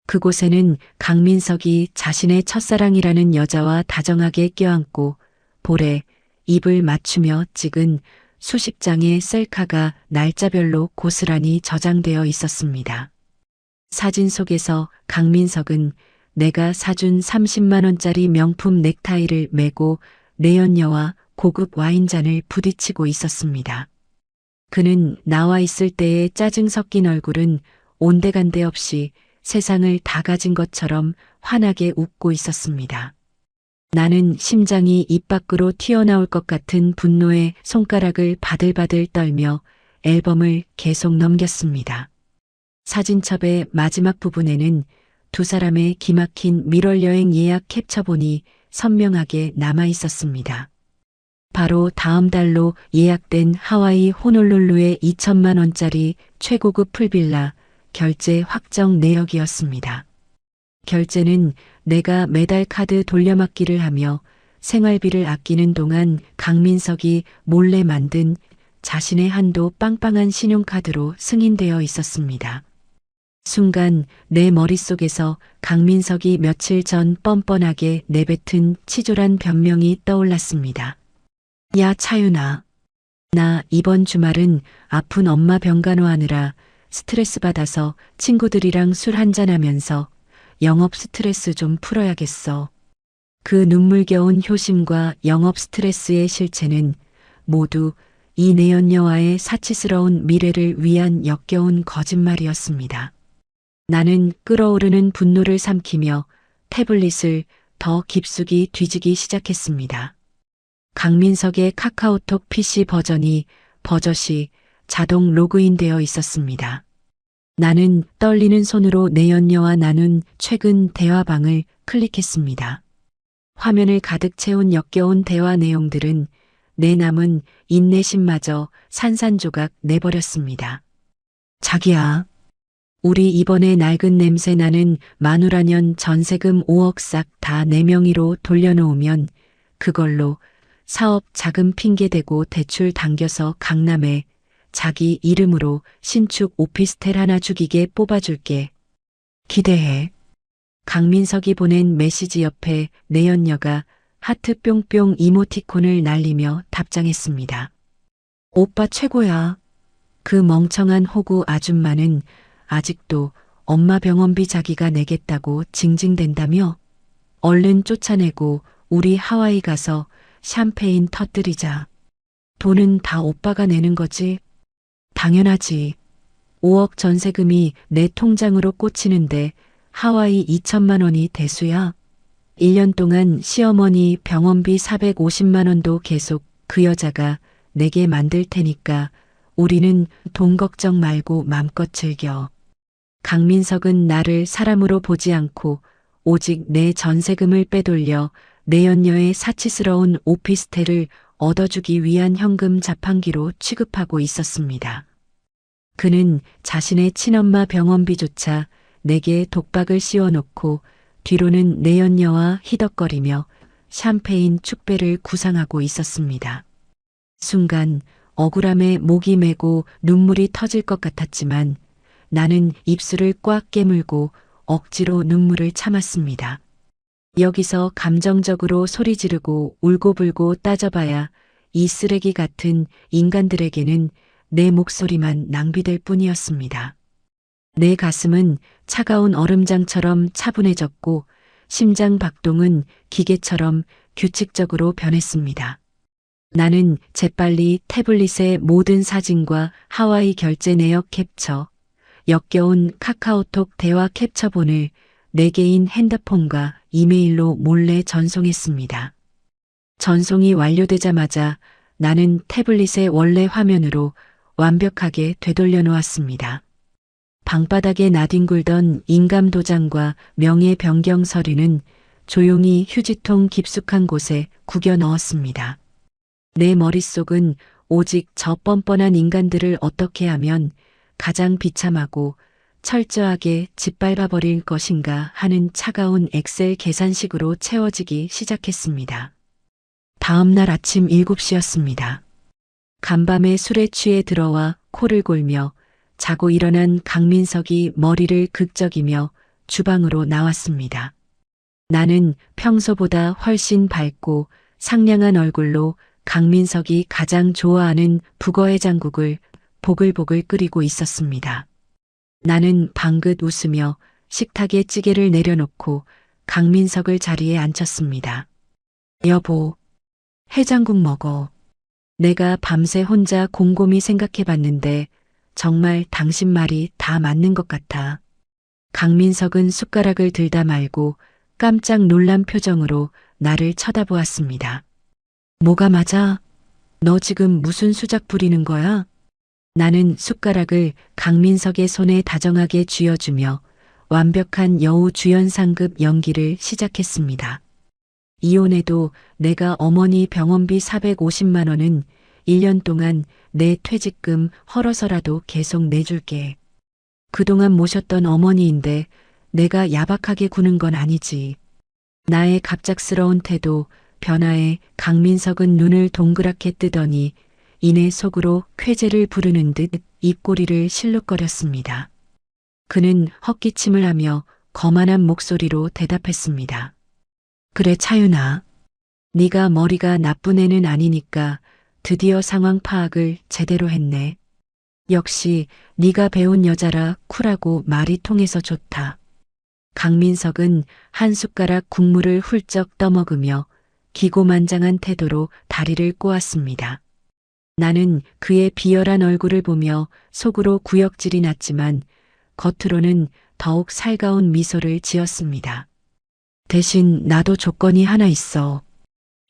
그곳에는 강민석이 자신의 첫사랑이라는 여자와 다정하게 껴안고 볼에 입을 맞추며 찍은 수십 장의 셀카가 날짜별로 고스란히 저장되어 있었습니다. 사진 속에서 강민석은 내가 사준 30만 원짜리 명품 넥타이를 메고 내연녀와 고급 와인잔을 부딪히고 있었습니다. 그는 나와 있을 때의 짜증 섞인 얼굴은 온데간데 없이 세상을 다 가진 것처럼 환하게 웃고 있었습니다. 나는 심장이 입 밖으로 튀어나올 것 같은 분노에 손가락을 바들바들 떨며 앨범을 계속 넘겼습니다. 사진첩의 마지막 부분에는 두 사람의 기막힌 밀월 여행 예약 캡처본이 선명하게 남아 있었습니다. 바로 다음 달로 예약된 하와이 호놀룰루의 2천만 원짜리 최고급 풀빌라 결제 확정 내역이었습니다. 결제는 내가 매달 카드 돌려막기를 하며 생활비를 아끼는 동안 강민석이 몰래 만든 자신의 한도 빵빵한 신용카드로 승인되어 있었습니다. 순간 내 머릿속에서 강민석이 며칠 전 뻔뻔하게 내뱉은 치졸한 변명이 떠올랐습니다. 야 차윤아, 나 이번 주말은 아픈 엄마 병간호하느라 스트레스 받아서 친구들이랑 술 한잔하면서 영업 스트레스 좀 풀어야겠어. 그 눈물겨운 효심과 영업 스트레스의 실체는 모두 이 내연녀와의 사치스러운 미래를 위한 역겨운 거짓말이었습니다. 나는 끓어오르는 분노를 삼키며 태블릿을 더 깊숙이 뒤지기 시작했습니다. 강민석의 카카오톡 PC 버전이 버젓이 자동 로그인되어 있었습니다. 나는 떨리는 손으로 내연녀와 나눈 최근 대화방을 클릭했습니다. 화면을 가득 채운 역겨운 대화 내용들은 내 남은 인내심마저 산산조각 내버렸습니다. 자기야, 우리 이번에 낡은 냄새 나는 마누라년 전세금 5억 싹 다 내 명의로 돌려놓으면 그걸로 사업 자금 핑계대고 대출 당겨서 강남에 자기 이름으로 신축 오피스텔 하나 죽이게 뽑아줄게. 기대해. 강민석이 보낸 메시지 옆에 내연녀가 하트 뿅뿅 이모티콘을 날리며 답장했습니다. 오빠 최고야. 그 멍청한 호구 아줌마는 아직도 엄마 병원비 자기가 내겠다고 징징댄다며? 얼른 쫓아내고 우리 하와이 가서 샴페인 터뜨리자. 돈은 다 오빠가 내는 거지? 당연하지. 5억 전세금이 내 통장으로 꽂히는데 하와이 2천만 원이 대수야. 1년 동안 시어머니 병원비 450만 원도 계속 그 여자가 내게 만들 테니까 우리는 돈 걱정 말고 맘껏 즐겨. 강민석은 나를 사람으로 보지 않고 오직 내 전세금을 빼돌려 내연녀의 사치스러운 오피스텔을 얻어주기 위한 현금 자판기로 취급하고 있었습니다. 그는 자신의 친엄마 병원비조차 내게 독박을 씌워놓고 뒤로는 내연녀와 희덕거리며 샴페인 축배를 구상하고 있었습니다. 순간 억울함에 목이 메고 눈물이 터질 것 같았지만 나는 입술을 꽉 깨물고 억지로 눈물을 참았습니다. 여기서 감정적으로 소리 지르고 울고불고 따져봐야 이 쓰레기 같은 인간들에게는 내 목소리만 낭비될 뿐이었습니다. 내 가슴은 차가운 얼음장처럼 차분해졌고 심장 박동은 기계처럼 규칙적으로 변했습니다. 나는 재빨리 태블릿의 모든 사진과 하와이 결제 내역 캡처, 역겨운 카카오톡 대화 캡처본을 내 개인 핸드폰과 이메일로 몰래 전송했습니다. 전송이 완료되자마자 나는 태블릿의 원래 화면으로 완벽하게 되돌려 놓았습니다. 방바닥에 나뒹굴던 인감 도장과 명예 변경 서류는 조용히 휴지통 깊숙한 곳에 구겨 넣었습니다. 내 머릿속은 오직 저 뻔뻔한 인간들을 어떻게 하면 가장 비참하고 철저하게 짓밟아 버릴 것인가 하는 차가운 엑셀 계산식으로 채워지기 시작했습니다. 다음 날 아침 7시였습니다. 간밤에 술에 취해 들어와 코를 골며 자고 일어난 강민석이 머리를 극적이며 주방으로 나왔습니다. 나는 평소보다 훨씬 밝고 상냥한 얼굴로 강민석이 가장 좋아하는 북어해장국을 보글보글 끓이고 있었습니다. 나는 방긋 웃으며 식탁에 찌개를 내려놓고 강민석을 자리에 앉혔습니다. 여보, 해장국 먹어. 내가 밤새 혼자 곰곰이 생각해봤는데 정말 당신 말이 다 맞는 것 같아. 강민석은 숟가락을 들다 말고 깜짝 놀란 표정으로 나를 쳐다보았습니다. 뭐가 맞아? 너 지금 무슨 수작 부리는 거야? 나는 숟가락을 강민석의 손에 다정하게 쥐어주며 완벽한 여우 주연상급 연기를 시작했습니다. 이혼해도 내가 어머니 병원비 450만 원은 1년 동안 내 퇴직금 헐어서라도 계속 내줄게. 그동안 모셨던 어머니인데 내가 야박하게 구는 건 아니지. 나의 갑작스러운 태도, 변화에 강민석은 눈을 동그랗게 뜨더니 이내 속으로 쾌재를 부르는 듯 입꼬리를 실룩거렸습니다. 그는 헛기침을 하며 거만한 목소리로 대답했습니다. 그래 차윤아. 네가 머리가 나쁜 애는 아니니까 드디어 상황 파악을 제대로 했네. 역시 네가 배운 여자라 쿨하고 말이 통해서 좋다. 강민석은 한 숟가락 국물을 훌쩍 떠먹으며 기고만장한 태도로 다리를 꼬았습니다. 나는 그의 비열한 얼굴을 보며 속으로 구역질이 났지만 겉으로는 더욱 살가운 미소를 지었습니다. 대신 나도 조건이 하나 있어.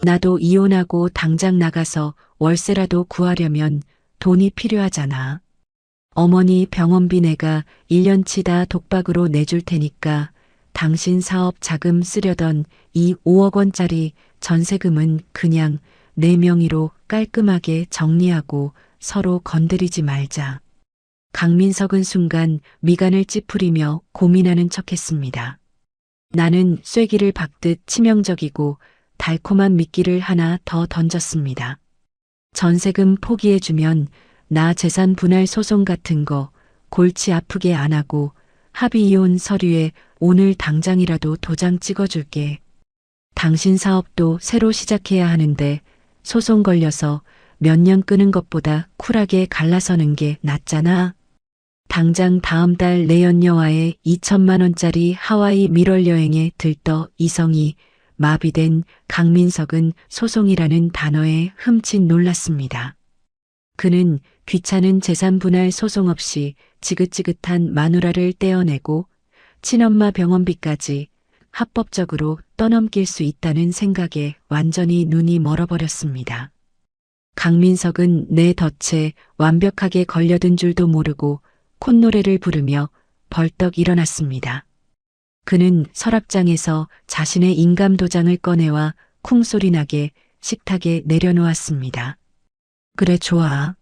나도 이혼하고 당장 나가서 월세라도 구하려면 돈이 필요하잖아. 어머니 병원비 내가 1년치 다 독박으로 내줄 테니까 당신 사업 자금 쓰려던 이 5억 원짜리 전세금은 그냥 내 명의로 깔끔하게 정리하고 서로 건드리지 말자. 강민석은 순간 미간을 찌푸리며 고민하는 척했습니다. 나는 쐐기를 박듯 치명적이고 달콤한 미끼를 하나 더 던졌습니다. 전세금 포기해주면 나 재산 분할 소송 같은 거 골치 아프게 안 하고 합의 이혼 서류에 오늘 당장이라도 도장 찍어줄게. 당신 사업도 새로 시작해야 하는데 소송 걸려서 몇 년 끄는 것보다 쿨하게 갈라서는 게 낫잖아. 당장 다음 달 내 연녀와의 2천만 원짜리 하와이 밀월 여행에 들떠 이성이 마비된 강민석은 소송이라는 단어에 흠칫 놀랐습니다. 그는 귀찮은 재산 분할 소송 없이 지긋지긋한 마누라를 떼어내고 친엄마 병원비까지 합법적으로 떠넘길 수 있다는 생각에 완전히 눈이 멀어버렸습니다. 강민석은 내 덫에 완벽하게 걸려든 줄도 모르고 콧노래를 부르며 벌떡 일어났습니다. 그는 서랍장에서 자신의 인감도장을 꺼내와 쿵소리 나게 식탁에 내려놓았습니다. 그래 좋아.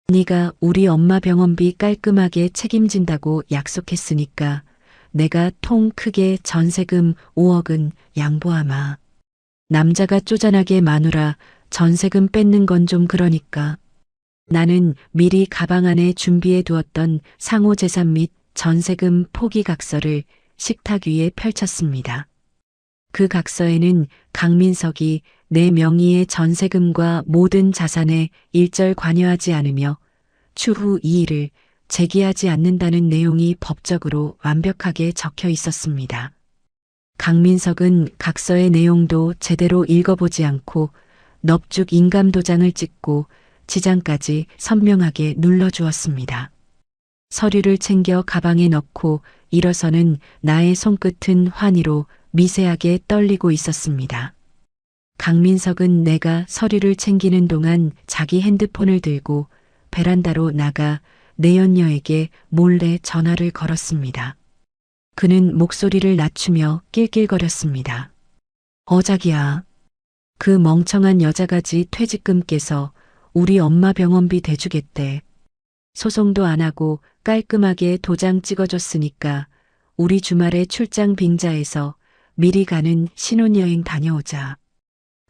네가 우리 엄마 병원비 깔끔하게 책임진다고 약속했으니까 내가 통 크게 전세금 5억은 양보하마. 남자가 쪼잔하게 마누라 전세금 뺏는 건 좀 그러니까. 나는 미리 가방 안에 준비해 두었던 상호재산 및 전세금 포기 각서를 식탁 위에 펼쳤습니다. 그 각서에는 강민석이 내 명의의 전세금과 모든 자산에 일절 관여하지 않으며 추후 이의를 제기하지 않는다는 내용이 법적으로 완벽하게 적혀 있었습니다. 강민석은 각서의 내용도 제대로 읽어보지 않고 넙죽 인감도장을 찍고 지장까지 선명하게 눌러주었습니다. 서류를 챙겨 가방에 넣고 일어서는 나의 손끝은 환희로 미세하게 떨리고 있었습니다. 강민석은 내가 서류를 챙기는 동안 자기 핸드폰을 들고 베란다로 나가 내연녀에게 몰래 전화를 걸었습니다. 그는 목소리를 낮추며 낄낄거렸습니다. 자기야. 그 멍청한 여자가지 퇴직금 깨서 우리 엄마 병원비 대주겠대. 소송도 안 하고 깔끔하게 도장 찍어줬으니까 우리 주말에 출장 빙자해서 미리 가는 신혼여행 다녀오자.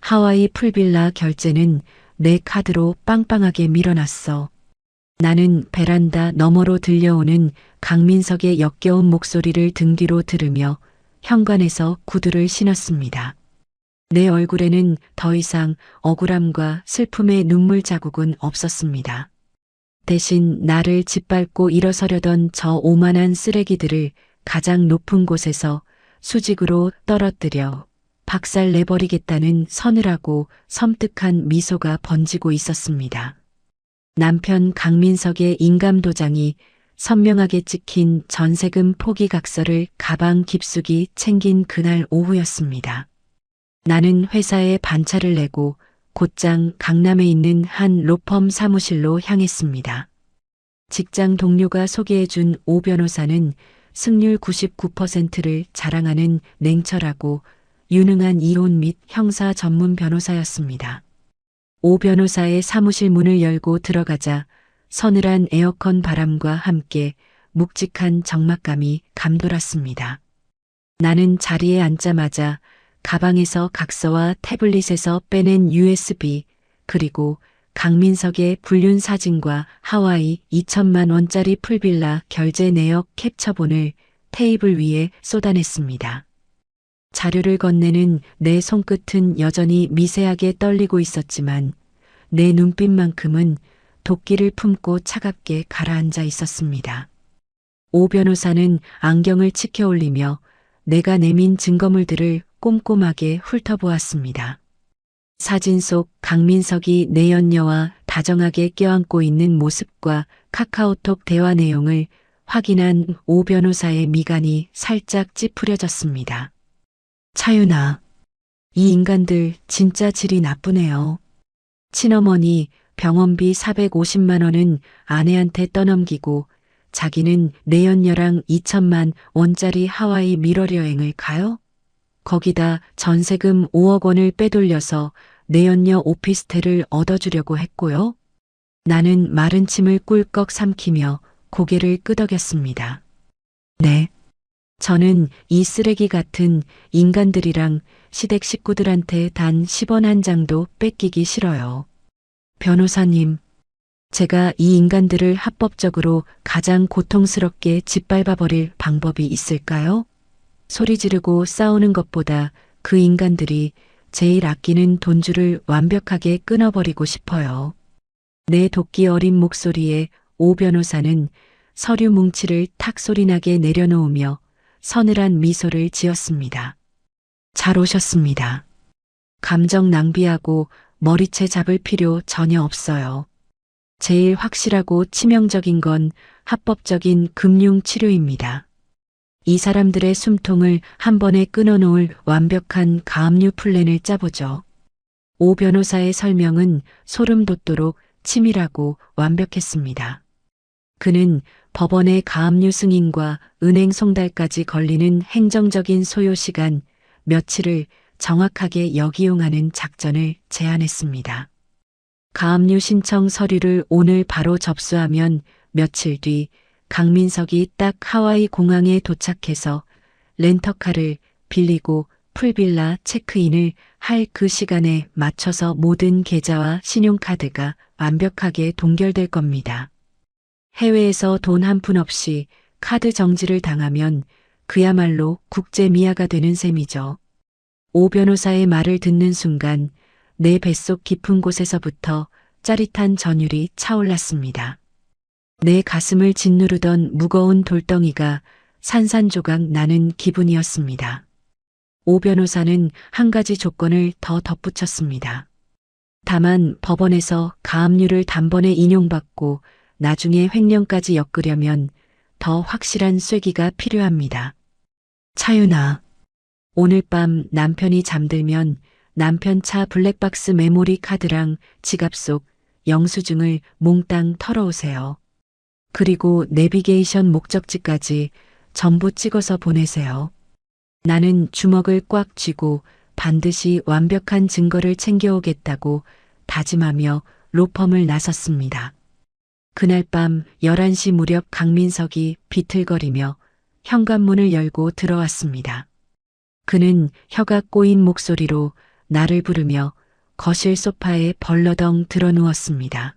하와이 풀빌라 결제는 내 카드로 빵빵하게 밀어놨어. 나는 베란다 너머로 들려오는 강민석의 역겨운 목소리를 등 뒤로 들으며 현관에서 구두를 신었습니다. 내 얼굴에는 더 이상 억울함과 슬픔의 눈물 자국은 없었습니다. 대신 나를 짓밟고 일어서려던 저 오만한 쓰레기들을 가장 높은 곳에서 수직으로 떨어뜨려 박살 내버리겠다는 서늘하고 섬뜩한 미소가 번지고 있었습니다. 남편 강민석의 인감도장이 선명하게 찍힌 전세금 포기각서를 가방 깊숙이 챙긴 그날 오후였습니다. 나는 회사에 반차를 내고 곧장 강남에 있는 한 로펌 사무실로 향했습니다. 직장 동료가 소개해준 오 변호사는 승률 99%를 자랑하는 냉철하고 유능한 이혼 및 형사 전문 변호사였습니다. 오 변호사의 사무실 문을 열고 들어가자 서늘한 에어컨 바람과 함께 묵직한 적막감이 감돌았습니다. 나는 자리에 앉자마자 가방에서 각서와 태블릿에서 빼낸 USB 그리고 강민석의 불륜 사진과 하와이 2천만 원짜리 풀빌라 결제 내역 캡처본을 테이블 위에 쏟아냈습니다. 자료를 건네는 내 손끝은 여전히 미세하게 떨리고 있었지만 내 눈빛만큼은 도끼를 품고 차갑게 가라앉아 있었습니다. 오 변호사는 안경을 치켜 올리며 내가 내민 증거물들을 꼼꼼하게 훑어보았습니다. 사진 속 강민석이 내연녀와 다정하게 껴안고 있는 모습과 카카오톡 대화 내용을 확인한 오 변호사의 미간이 살짝 찌푸려졌습니다. 차윤아, 이 인간들 진짜 질이 나쁘네요. 친어머니 병원비 450만 원은 아내한테 떠넘기고 자기는 내연녀랑 2천만 원짜리 하와이 밀월 여행을 가요? 거기다 전세금 5억 원을 빼돌려서 내연녀 오피스텔을 얻어주려고 했고요. 나는 마른 침을 꿀꺽 삼키며 고개를 끄덕였습니다. 네. 저는 이 쓰레기 같은 인간들이랑 시댁 식구들한테 단 10원 한 장도 뺏기기 싫어요. 변호사님, 제가 이 인간들을 합법적으로 가장 고통스럽게 짓밟아버릴 방법이 있을까요? 소리 지르고 싸우는 것보다 그 인간들이 제일 아끼는 돈줄을 완벽하게 끊어버리고 싶어요. 내 도끼 어린 목소리에 오 변호사는 서류 뭉치를 탁 소리나게 내려놓으며 서늘한 미소를 지었습니다. 잘 오셨습니다. 감정 낭비하고 머리채 잡을 필요 전혀 없어요. 제일 확실하고 치명적인 건 합법적인 금융 치료입니다. 이 사람들의 숨통을 한 번에 끊어놓을 완벽한 가압류 플랜을 짜보죠. 오 변호사의 설명은 소름 돋도록 치밀하고 완벽했습니다. 그는 법원의 가압류 승인과 은행 송달까지 걸리는 행정적인 소요 시간 며칠을 정확하게 역이용하는 작전을 제안했습니다. 가압류 신청 서류를 오늘 바로 접수하면 며칠 뒤 강민석이 딱 하와이 공항에 도착해서 렌터카를 빌리고 풀빌라 체크인을 할 그 시간에 맞춰서 모든 계좌와 신용카드가 완벽하게 동결될 겁니다. 해외에서 돈 한 푼 없이 카드 정지를 당하면 그야말로 국제 미아가 되는 셈이죠. 오 변호사의 말을 듣는 순간 내 뱃속 깊은 곳에서부터 짜릿한 전율이 차올랐습니다. 내 가슴을 짓누르던 무거운 돌덩이가 산산조각 나는 기분이었습니다. 오 변호사는 한 가지 조건을 더 덧붙였습니다. 다만 법원에서 가압류를 단번에 인용받고 나중에 횡령까지 엮으려면 더 확실한 쐐기가 필요합니다. 차윤아, 오늘 밤 남편이 잠들면 남편 차 블랙박스 메모리 카드랑 지갑 속 영수증을 몽땅 털어오세요. 그리고 내비게이션 목적지까지 전부 찍어서 보내세요. 나는 주먹을 꽉 쥐고 반드시 완벽한 증거를 챙겨오겠다고 다짐하며 로펌을 나섰습니다. 그날 밤 11시 무렵 강민석이 비틀거리며 현관문을 열고 들어왔습니다. 그는 혀가 꼬인 목소리로 나를 부르며 거실 소파에 벌러덩 드러누웠습니다.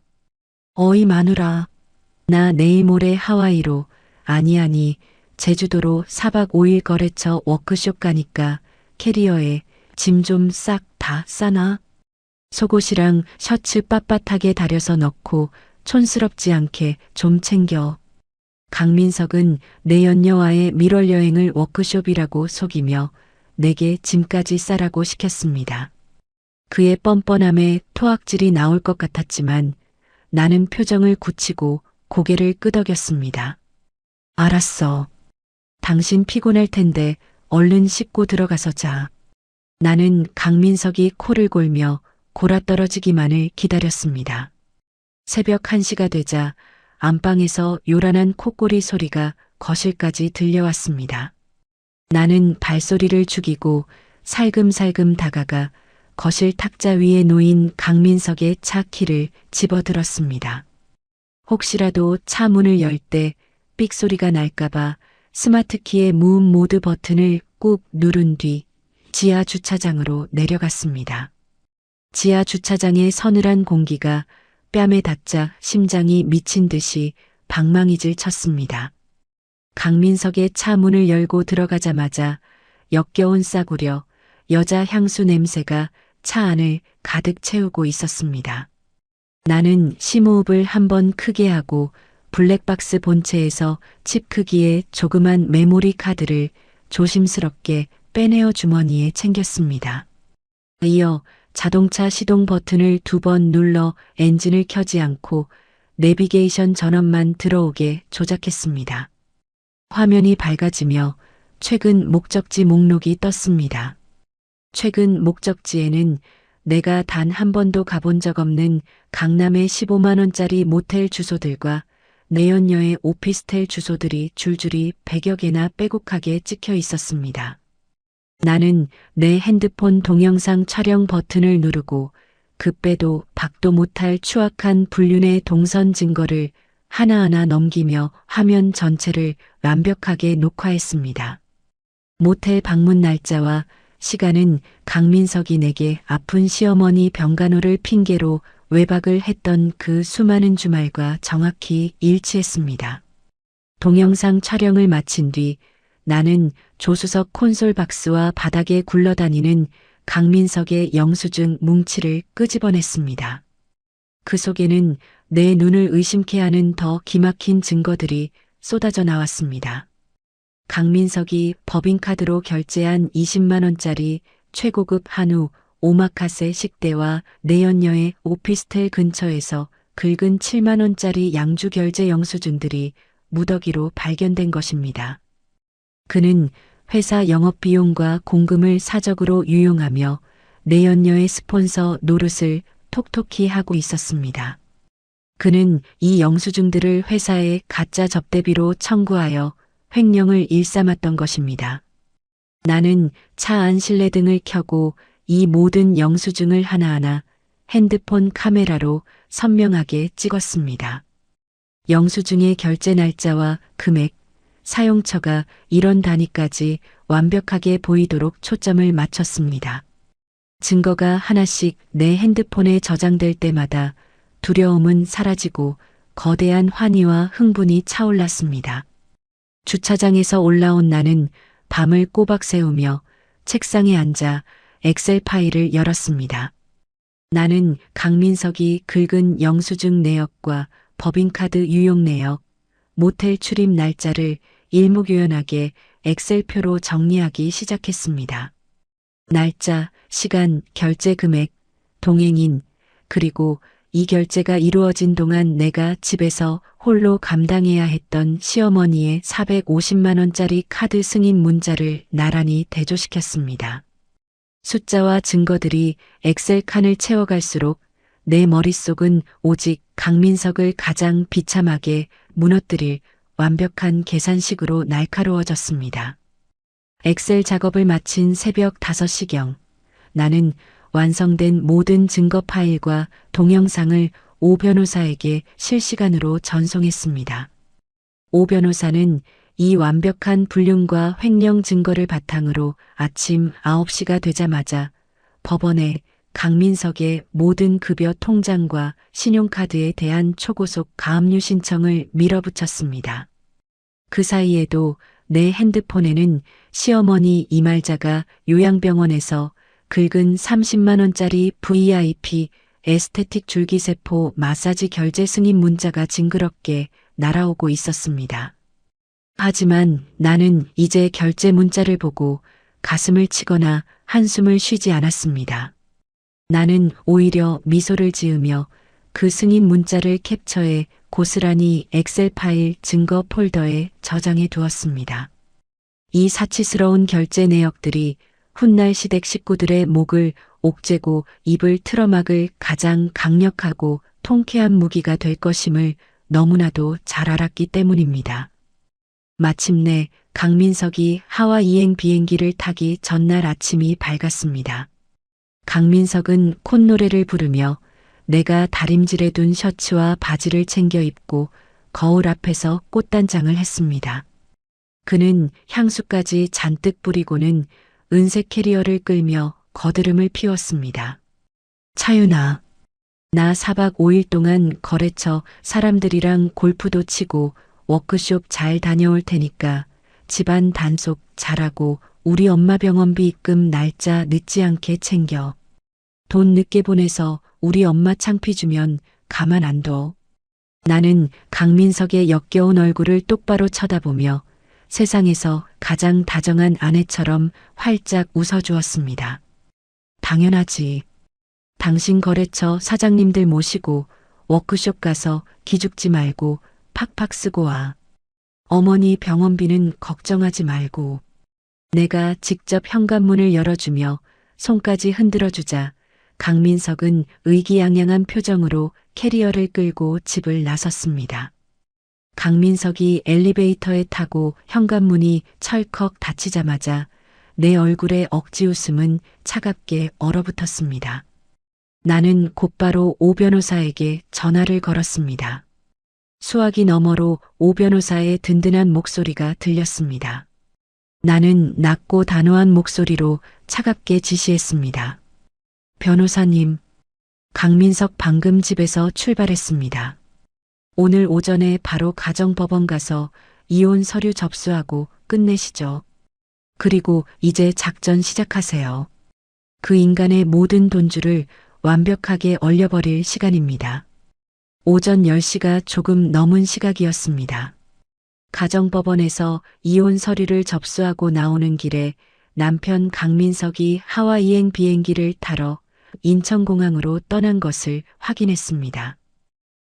어이 마누라, 나 내일 모레 하와이로, 아니 제주도로 4박 5일 거래처 워크숍 가니까 캐리어에 짐 좀 싹 다 싸나? 속옷이랑 셔츠 빳빳하게 다려서 넣고 촌스럽지 않게 좀 챙겨. 강민석은 내연녀와의 밀월 여행을 워크숍이라고 속이며 내게 짐까지 싸라고 시켰습니다. 그의 뻔뻔함에 토악질이 나올 것 같았지만 나는 표정을 굳히고 고개를 끄덕였습니다. 알았어. 당신 피곤할 텐데 얼른 씻고 들어가서 자. 나는 강민석이 코를 골며 골아떨어지기만을 기다렸습니다. 새벽 1시가 되자 안방에서 요란한 콧고리 소리가 거실까지 들려왔습니다. 나는 발소리를 죽이고 살금살금 다가가 거실 탁자 위에 놓인 강민석의 차 키를 집어들었습니다. 혹시라도 차 문을 열 때 삑소리가 날까봐 스마트키의 무음 모드 버튼을 꾹 누른 뒤 지하 주차장으로 내려갔습니다. 지하 주차장의 서늘한 공기가 뺨에 닿자 심장이 미친 듯이 방망이질 쳤습니다. 강민석의 차 문을 열고 들어가자마자 역겨운 싸구려 여자 향수 냄새가 차 안을 가득 채우고 있었습니다. 나는 심호흡을 한번 크게 하고 블랙박스 본체에서 칩 크기의 조그만 메모리 카드를 조심스럽게 빼내어 주머니에 챙겼습니다. 이어 자동차 시동 버튼을 2번 눌러 엔진을 켜지 않고 내비게이션 전원만 들어오게 조작했습니다. 화면이 밝아지며 최근 목적지 목록이 떴습니다. 최근 목적지에는 내가 단 한 번도 가본 적 없는 강남의 15만 원짜리 모텔 주소들과 내연녀의 오피스텔 주소들이 줄줄이 100여 개나 빼곡하게 찍혀 있었습니다. 나는 내 핸드폰 동영상 촬영 버튼을 누르고 급배도 박도 못할 추악한 불륜의 동선 증거를 하나하나 넘기며 화면 전체를 완벽하게 녹화했습니다. 모텔 방문 날짜와 시간은 강민석이 내게 아픈 시어머니 병간호를 핑계로 외박을 했던 그 수많은 주말과 정확히 일치했습니다. 동영상 촬영을 마친 뒤 나는 조수석 콘솔 박스와 바닥에 굴러다니는 강민석의 영수증 뭉치를 끄집어냈습니다. 그 속에는 내 눈을 의심케 하는 더 기막힌 증거들이 쏟아져 나왔습니다. 강민석이 법인카드로 결제한 20만 원짜리 최고급 한우 오마카세 식대와 내연녀의 오피스텔 근처에서 긁은 7만 원짜리 양주 결제 영수증들이 무더기로 발견된 것입니다. 그는 회사 영업비용과 공금을 사적으로 유용하며 내연녀의 스폰서 노릇을 톡톡히 하고 있었습니다. 그는 이 영수증들을 회사에 가짜 접대비로 청구하여 횡령을 일삼았던 것입니다. 나는 차 안 실내등을 켜고 이 모든 영수증을 하나하나 핸드폰 카메라로 선명하게 찍었습니다. 영수증의 결제 날짜와 금액, 사용처가 이런 단위까지 완벽하게 보이도록 초점을 맞췄습니다. 증거가 하나씩 내 핸드폰에 저장될 때마다 두려움은 사라지고 거대한 환희와 흥분이 차올랐습니다. 주차장에서 올라온 나는 밤을 꼬박 새우며 책상에 앉아 엑셀 파일을 열었습니다. 나는 강민석이 긁은 영수증 내역과 법인카드 유용 내역, 모텔 출입 날짜를 일목요연하게 엑셀표로 정리하기 시작했습니다. 날짜, 시간, 결제 금액, 동행인, 그리고 이 결제가 이루어진 동안 내가 집에서 홀로 감당해야 했던 시어머니의 450만 원짜리 카드 승인 문자를 나란히 대조시켰습니다. 숫자와 증거들이 엑셀 칸을 채워갈수록 내 머릿속은 오직 강민석을 가장 비참하게 무너뜨릴 완벽한 계산식으로 날카로워졌습니다. 엑셀 작업을 마친 새벽 5시경, 나는 완성된 모든 증거 파일과 동영상을 오 변호사에게 실시간으로 전송했습니다. 오 변호사는 이 완벽한 불륜과 횡령 증거를 바탕으로 아침 9시가 되자마자 법원에 강민석의 모든 급여 통장과 신용카드에 대한 초고속 가압류 신청을 밀어붙였습니다. 그 사이에도 내 핸드폰에는 시어머니 이말자가 요양병원에서 긁은 30만 원짜리 VIP 에스테틱 줄기세포 마사지 결제 승인 문자가 징그럽게 날아오고 있었습니다. 하지만 나는 이제 결제 문자를 보고 가슴을 치거나 한숨을 쉬지 않았습니다. 나는 오히려 미소를 지으며 그 승인 문자를 캡처해 고스란히 엑셀 파일 증거 폴더에 저장해 두었습니다. 이 사치스러운 결제 내역들이 훗날 시댁 식구들의 목을 옥죄고 입을 틀어막을 가장 강력하고 통쾌한 무기가 될 것임을 너무나도 잘 알았기 때문입니다. 마침내 강민석이 하와 이행 비행기를 타기 전날 아침이 밝았습니다. 강민석은 콧노래를 부르며 내가 다림질해 둔 셔츠와 바지를 챙겨 입고 거울 앞에서 꽃단장을 했습니다. 그는 향수까지 잔뜩 뿌리고는 은색 캐리어를 끌며 거드름을 피웠습니다. 차윤아, 나 4박 5일 동안 거래처 사람들이랑 골프도 치고 워크숍 잘 다녀올 테니까 집안 단속 잘하고 우리 엄마 병원비 입금 날짜 늦지 않게 챙겨. 돈 늦게 보내서 우리 엄마 창피 주면 가만 안 둬. 나는 강민석의 역겨운 얼굴을 똑바로 쳐다보며 세상에서 가장 다정한 아내처럼 활짝 웃어주었습니다. 당연하지. 당신 거래처 사장님들 모시고 워크숍 가서 기죽지 말고 팍팍 쓰고 와. 어머니 병원비는 걱정하지 말고. 내가 직접 현관문을 열어주며 손까지 흔들어주자 강민석은 의기양양한 표정으로 캐리어를 끌고 집을 나섰습니다. 강민석이 엘리베이터에 타고 현관문이 철컥 닫히자마자 내 얼굴에 억지 웃음은 차갑게 얼어붙었습니다. 나는 곧바로 오 변호사에게 전화를 걸었습니다. 수화기 너머로 오 변호사의 든든한 목소리가 들렸습니다. 나는 낮고 단호한 목소리로 차갑게 지시했습니다. 변호사님, 강민석 방금 집에서 출발했습니다. 오늘 오전에 바로 가정법원 가서 이혼 서류 접수하고 끝내시죠. 그리고 이제 작전 시작하세요. 그 인간의 모든 돈줄을 완벽하게 얼려버릴 시간입니다. 오전 10시가 조금 넘은 시각이었습니다. 가정법원에서 이혼 서류를 접수하고 나오는 길에 남편 강민석이 하와 이행 비행기를 타러 인천공항으로 떠난 것을 확인했습니다.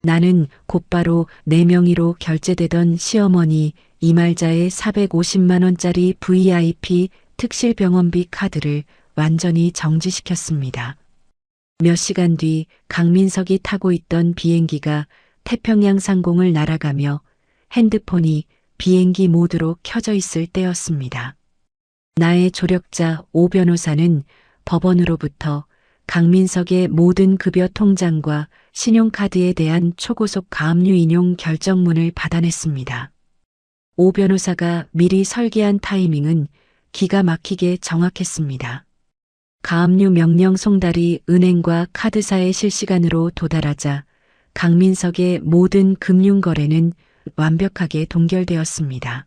나는 곧바로 내 명의로 결제되던 시어머니 이말자의 450만 원짜리 VIP 특실병원비 카드를 완전히 정지시켰습니다. 몇 시간 뒤 강민석이 타고 있던 비행기가 태평양 상공을 날아가며 핸드폰이 비행기 모드로 켜져 있을 때였습니다. 나의 조력자 오 변호사는 법원으로부터 강민석의 모든 급여 통장과 신용카드에 대한 초고속 가압류 인용 결정문을 받아냈습니다. 오 변호사가 미리 설계한 타이밍은 기가 막히게 정확했습니다. 가압류 명령 송달이 은행과 카드사에 실시간으로 도달하자 강민석의 모든 금융거래는 완벽하게 동결되었습니다.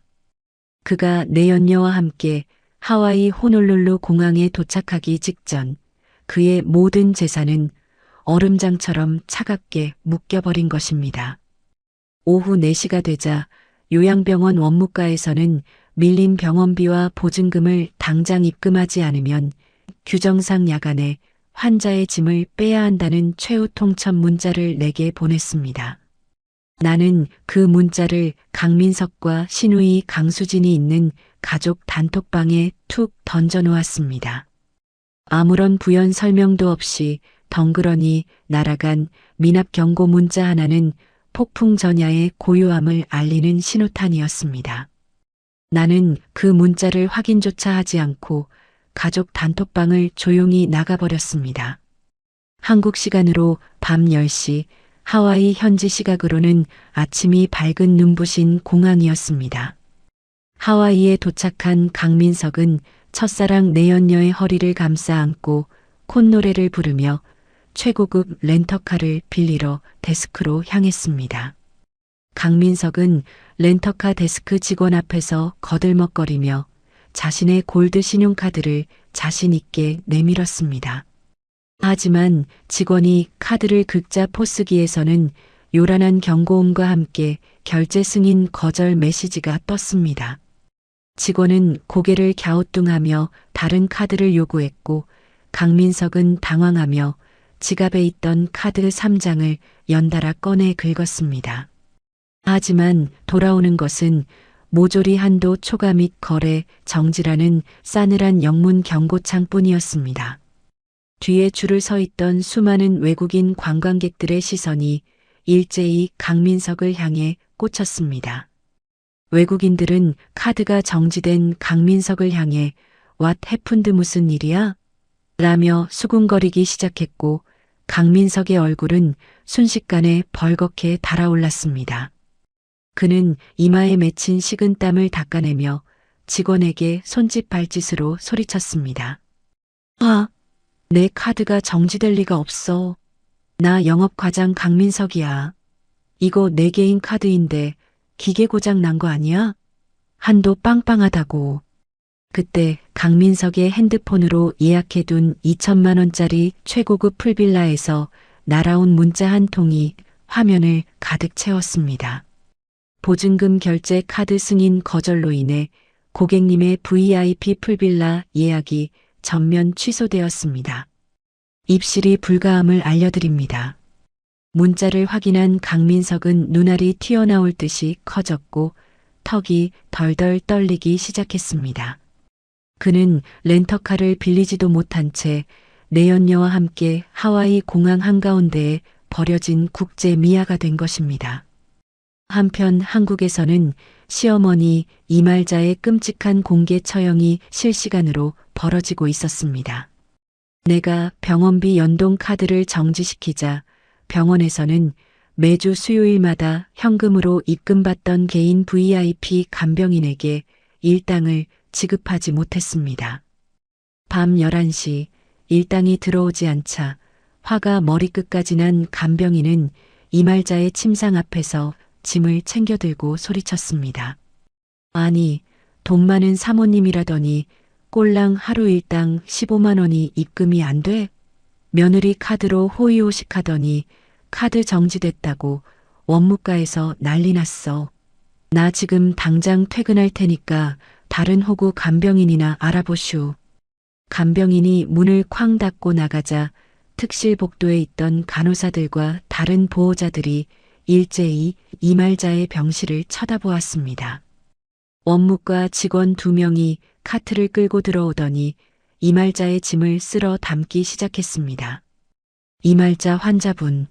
그가 내연녀와 함께 하와이 호놀룰루 공항에 도착하기 직전 그의 모든 재산은 얼음장처럼 차갑게 묶여버린 것입니다. 오후 4시가 되자 요양병원 원무과에서는 밀린 병원비와 보증금을 당장 입금하지 않으면 규정상 야간에 환자의 짐을 빼야 한다는 최후 통첩 문자를 내게 보냈습니다. 나는 그 문자를 강민석과 시누이 강수진이 있는 가족 단톡방에 툭 던져놓았습니다. 아무런 부연 설명도 없이 덩그러니 날아간 미납 경고 문자 하나는 폭풍 전야의 고요함을 알리는 신호탄이었습니다. 나는 그 문자를 확인조차 하지 않고 가족 단톡방을 조용히 나가버렸습니다. 한국 시간으로 밤 10시, 하와이 현지 시각으로는 아침이 밝은 눈부신 공항이었습니다. 하와이에 도착한 강민석은 첫사랑 내연녀의 허리를 감싸 안고 콧노래를 부르며 최고급 렌터카를 빌리러 데스크로 향했습니다. 강민석은 렌터카 데스크 직원 앞에서 거들먹거리며 자신의 골드 신용카드를 자신 있게 내밀었습니다. 하지만 직원이 카드를 긁자 포스기에서는 요란한 경고음과 함께 결제 승인 거절 메시지가 떴습니다. 직원은 고개를 갸우뚱하며 다른 카드를 요구했고 강민석은 당황하며 지갑에 있던 카드 3장을 연달아 꺼내 긁었습니다. 하지만 돌아오는 것은 모조리 한도 초과 및 거래 정지라는 싸늘한 영문 경고창뿐이었습니다. 뒤에 줄을 서 있던 수많은 외국인 관광객들의 시선이 일제히 강민석을 향해 꽂혔습니다. 외국인들은 카드가 정지된 강민석을 향해 "What happened? 무슨 일이야?" 라며 수군거리기 시작했고 강민석의 얼굴은 순식간에 벌겋게 달아올랐습니다. 그는 이마에 맺힌 식은땀을 닦아내며 직원에게 손짓 발짓으로 소리쳤습니다. "아, 내 카드가 정지될 리가 없어. 나 영업과장 강민석이야. 이거 내 개인 카드인데 기계 고장 난 거 아니야? 한도 빵빵하다고." 그때 강민석의 핸드폰으로 예약해둔 2천만 원짜리 최고급 풀빌라에서 날아온 문자 한 통이 화면을 가득 채웠습니다. 보증금 결제 카드 승인 거절로 인해 고객님의 VIP 풀빌라 예약이 전면 취소되었습니다. 입실이 불가함을 알려드립니다. 문자를 확인한 강민석은 눈알이 튀어나올 듯이 커졌고 턱이 덜덜 떨리기 시작했습니다. 그는 렌터카를 빌리지도 못한 채 내연녀와 함께 하와이 공항 한가운데에 버려진 국제 미아가 된 것입니다. 한편 한국에서는 시어머니 이말자의 끔찍한 공개 처형이 실시간으로 벌어지고 있었습니다. 내가 병원비 연동 카드를 정지시키자 병원에서는 매주 수요일마다 현금으로 입금받던 개인 VIP 간병인에게 일당을 지급하지 못했습니다. 밤 11시 일당이 들어오지 않자 화가 머리끝까지 난 간병인은 이말자의 침상 앞에서 짐을 챙겨들고 소리쳤습니다. "아니, 돈 많은 사모님이라더니 꼴랑 하루 일당 15만 원이 입금이 안 돼? 며느리 카드로 호의호식하더니 카드 정지됐다고 원무과에서 난리 났어. 나 지금 당장 퇴근할 테니까 다른 호구 간병인이나 알아보슈." 간병인이 문을 쾅 닫고 나가자 특실 복도에 있던 간호사들과 다른 보호자들이 일제히 이말자의 병실을 쳐다보았습니다. 원무과 직원 2명이 카트를 끌고 들어오더니 이말자의 짐을 쓸어 담기 시작했습니다. "이말자 환자분,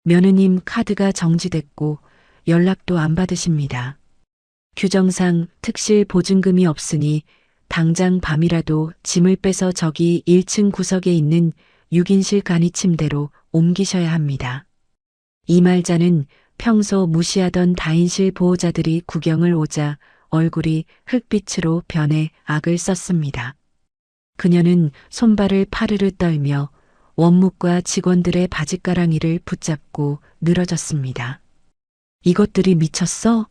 며느님 카드가 정지됐고 연락도 안 받으십니다. 규정상 특실 보증금이 없으니 당장 밤이라도 짐을 빼서 저기 1층 구석에 있는 6인실 간이 침대로 옮기셔야 합니다." 이말자는 평소 무시하던 다인실 보호자들이 구경을 오자 얼굴이 흑빛으로 변해 악을 썼습니다. 그녀는 손발을 파르르 떨며 원무과 직원들의 바짓가랑이를 붙잡고 늘어졌습니다. "이것들이 미쳤어?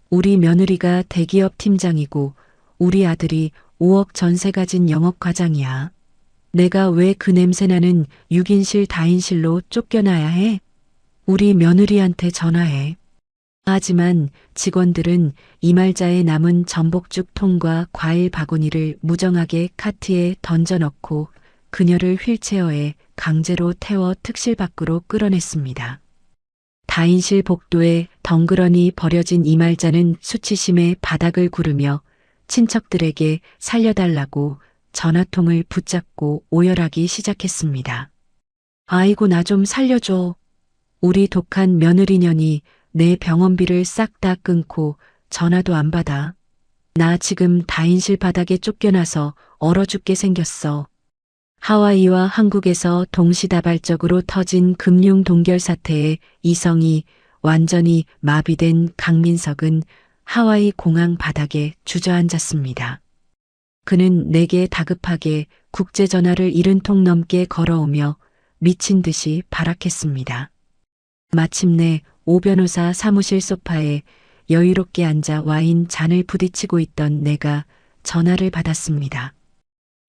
우리 며느리가 대기업 팀장이고 우리 아들이 5억 전세 가진 영업과장이야. 내가 왜 그 냄새나는 6인실 다인실로 쫓겨나야 해? 우리 며느리한테 전화해." 하지만 직원들은 이말자의 남은 전복죽 통과 과일 바구니를 무정하게 카트에 던져넣고 그녀를 휠체어에 강제로 태워 특실 밖으로 끌어냈습니다. 다인실 복도에 덩그러니 버려진 이말자는 수치심에 바닥을 구르며 친척들에게 살려달라고 전화통을 붙잡고 오열하기 시작했습니다. 아이고, 나 좀 살려줘. 우리 독한 며느리년이 내 병원비를 싹 다 끊고 전화도 안 받아. 나 지금 다인실 바닥에 쫓겨나서 얼어 죽게 생겼어. 하와이와 한국에서 동시다발적으로 터진 금융 동결 사태에 이성이 완전히 마비된 강민석은 하와이 공항 바닥에 주저앉았습니다. 그는 내게 다급하게 국제전화를 70통 넘게 걸어오며 미친 듯이 발악했습니다. 마침내 오 변호사 사무실 소파에 여유롭게 앉아 와인 잔을 부딪히고 있던 내가 전화를 받았습니다.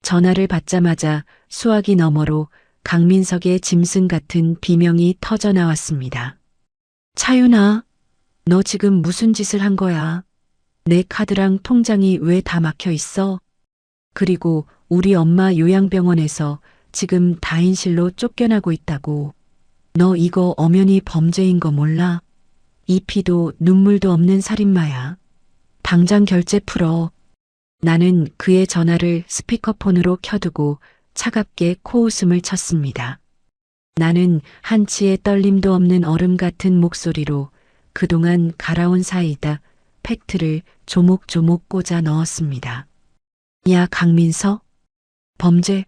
전화를 받자마자 수화기 너머로 강민석의 짐승 같은 비명이 터져 나왔습니다. 차윤아, 너 지금 무슨 짓을 한 거야? 내 카드랑 통장이 왜 다 막혀 있어? 그리고 우리 엄마 요양병원에서 지금 다인실로 쫓겨나고 있다고. 너 이거 엄연히 범죄인 거 몰라? 이 피도 눈물도 없는 살인마야. 당장 결제 풀어. 나는 그의 전화를 스피커폰으로 켜두고 차갑게 코웃음을 쳤습니다. 나는 한치의 떨림도 없는 얼음 같은 목소리로 그동안 갈아온 사이다 팩트를 조목조목 꽂아 넣었습니다. 야, 강민석? 범죄?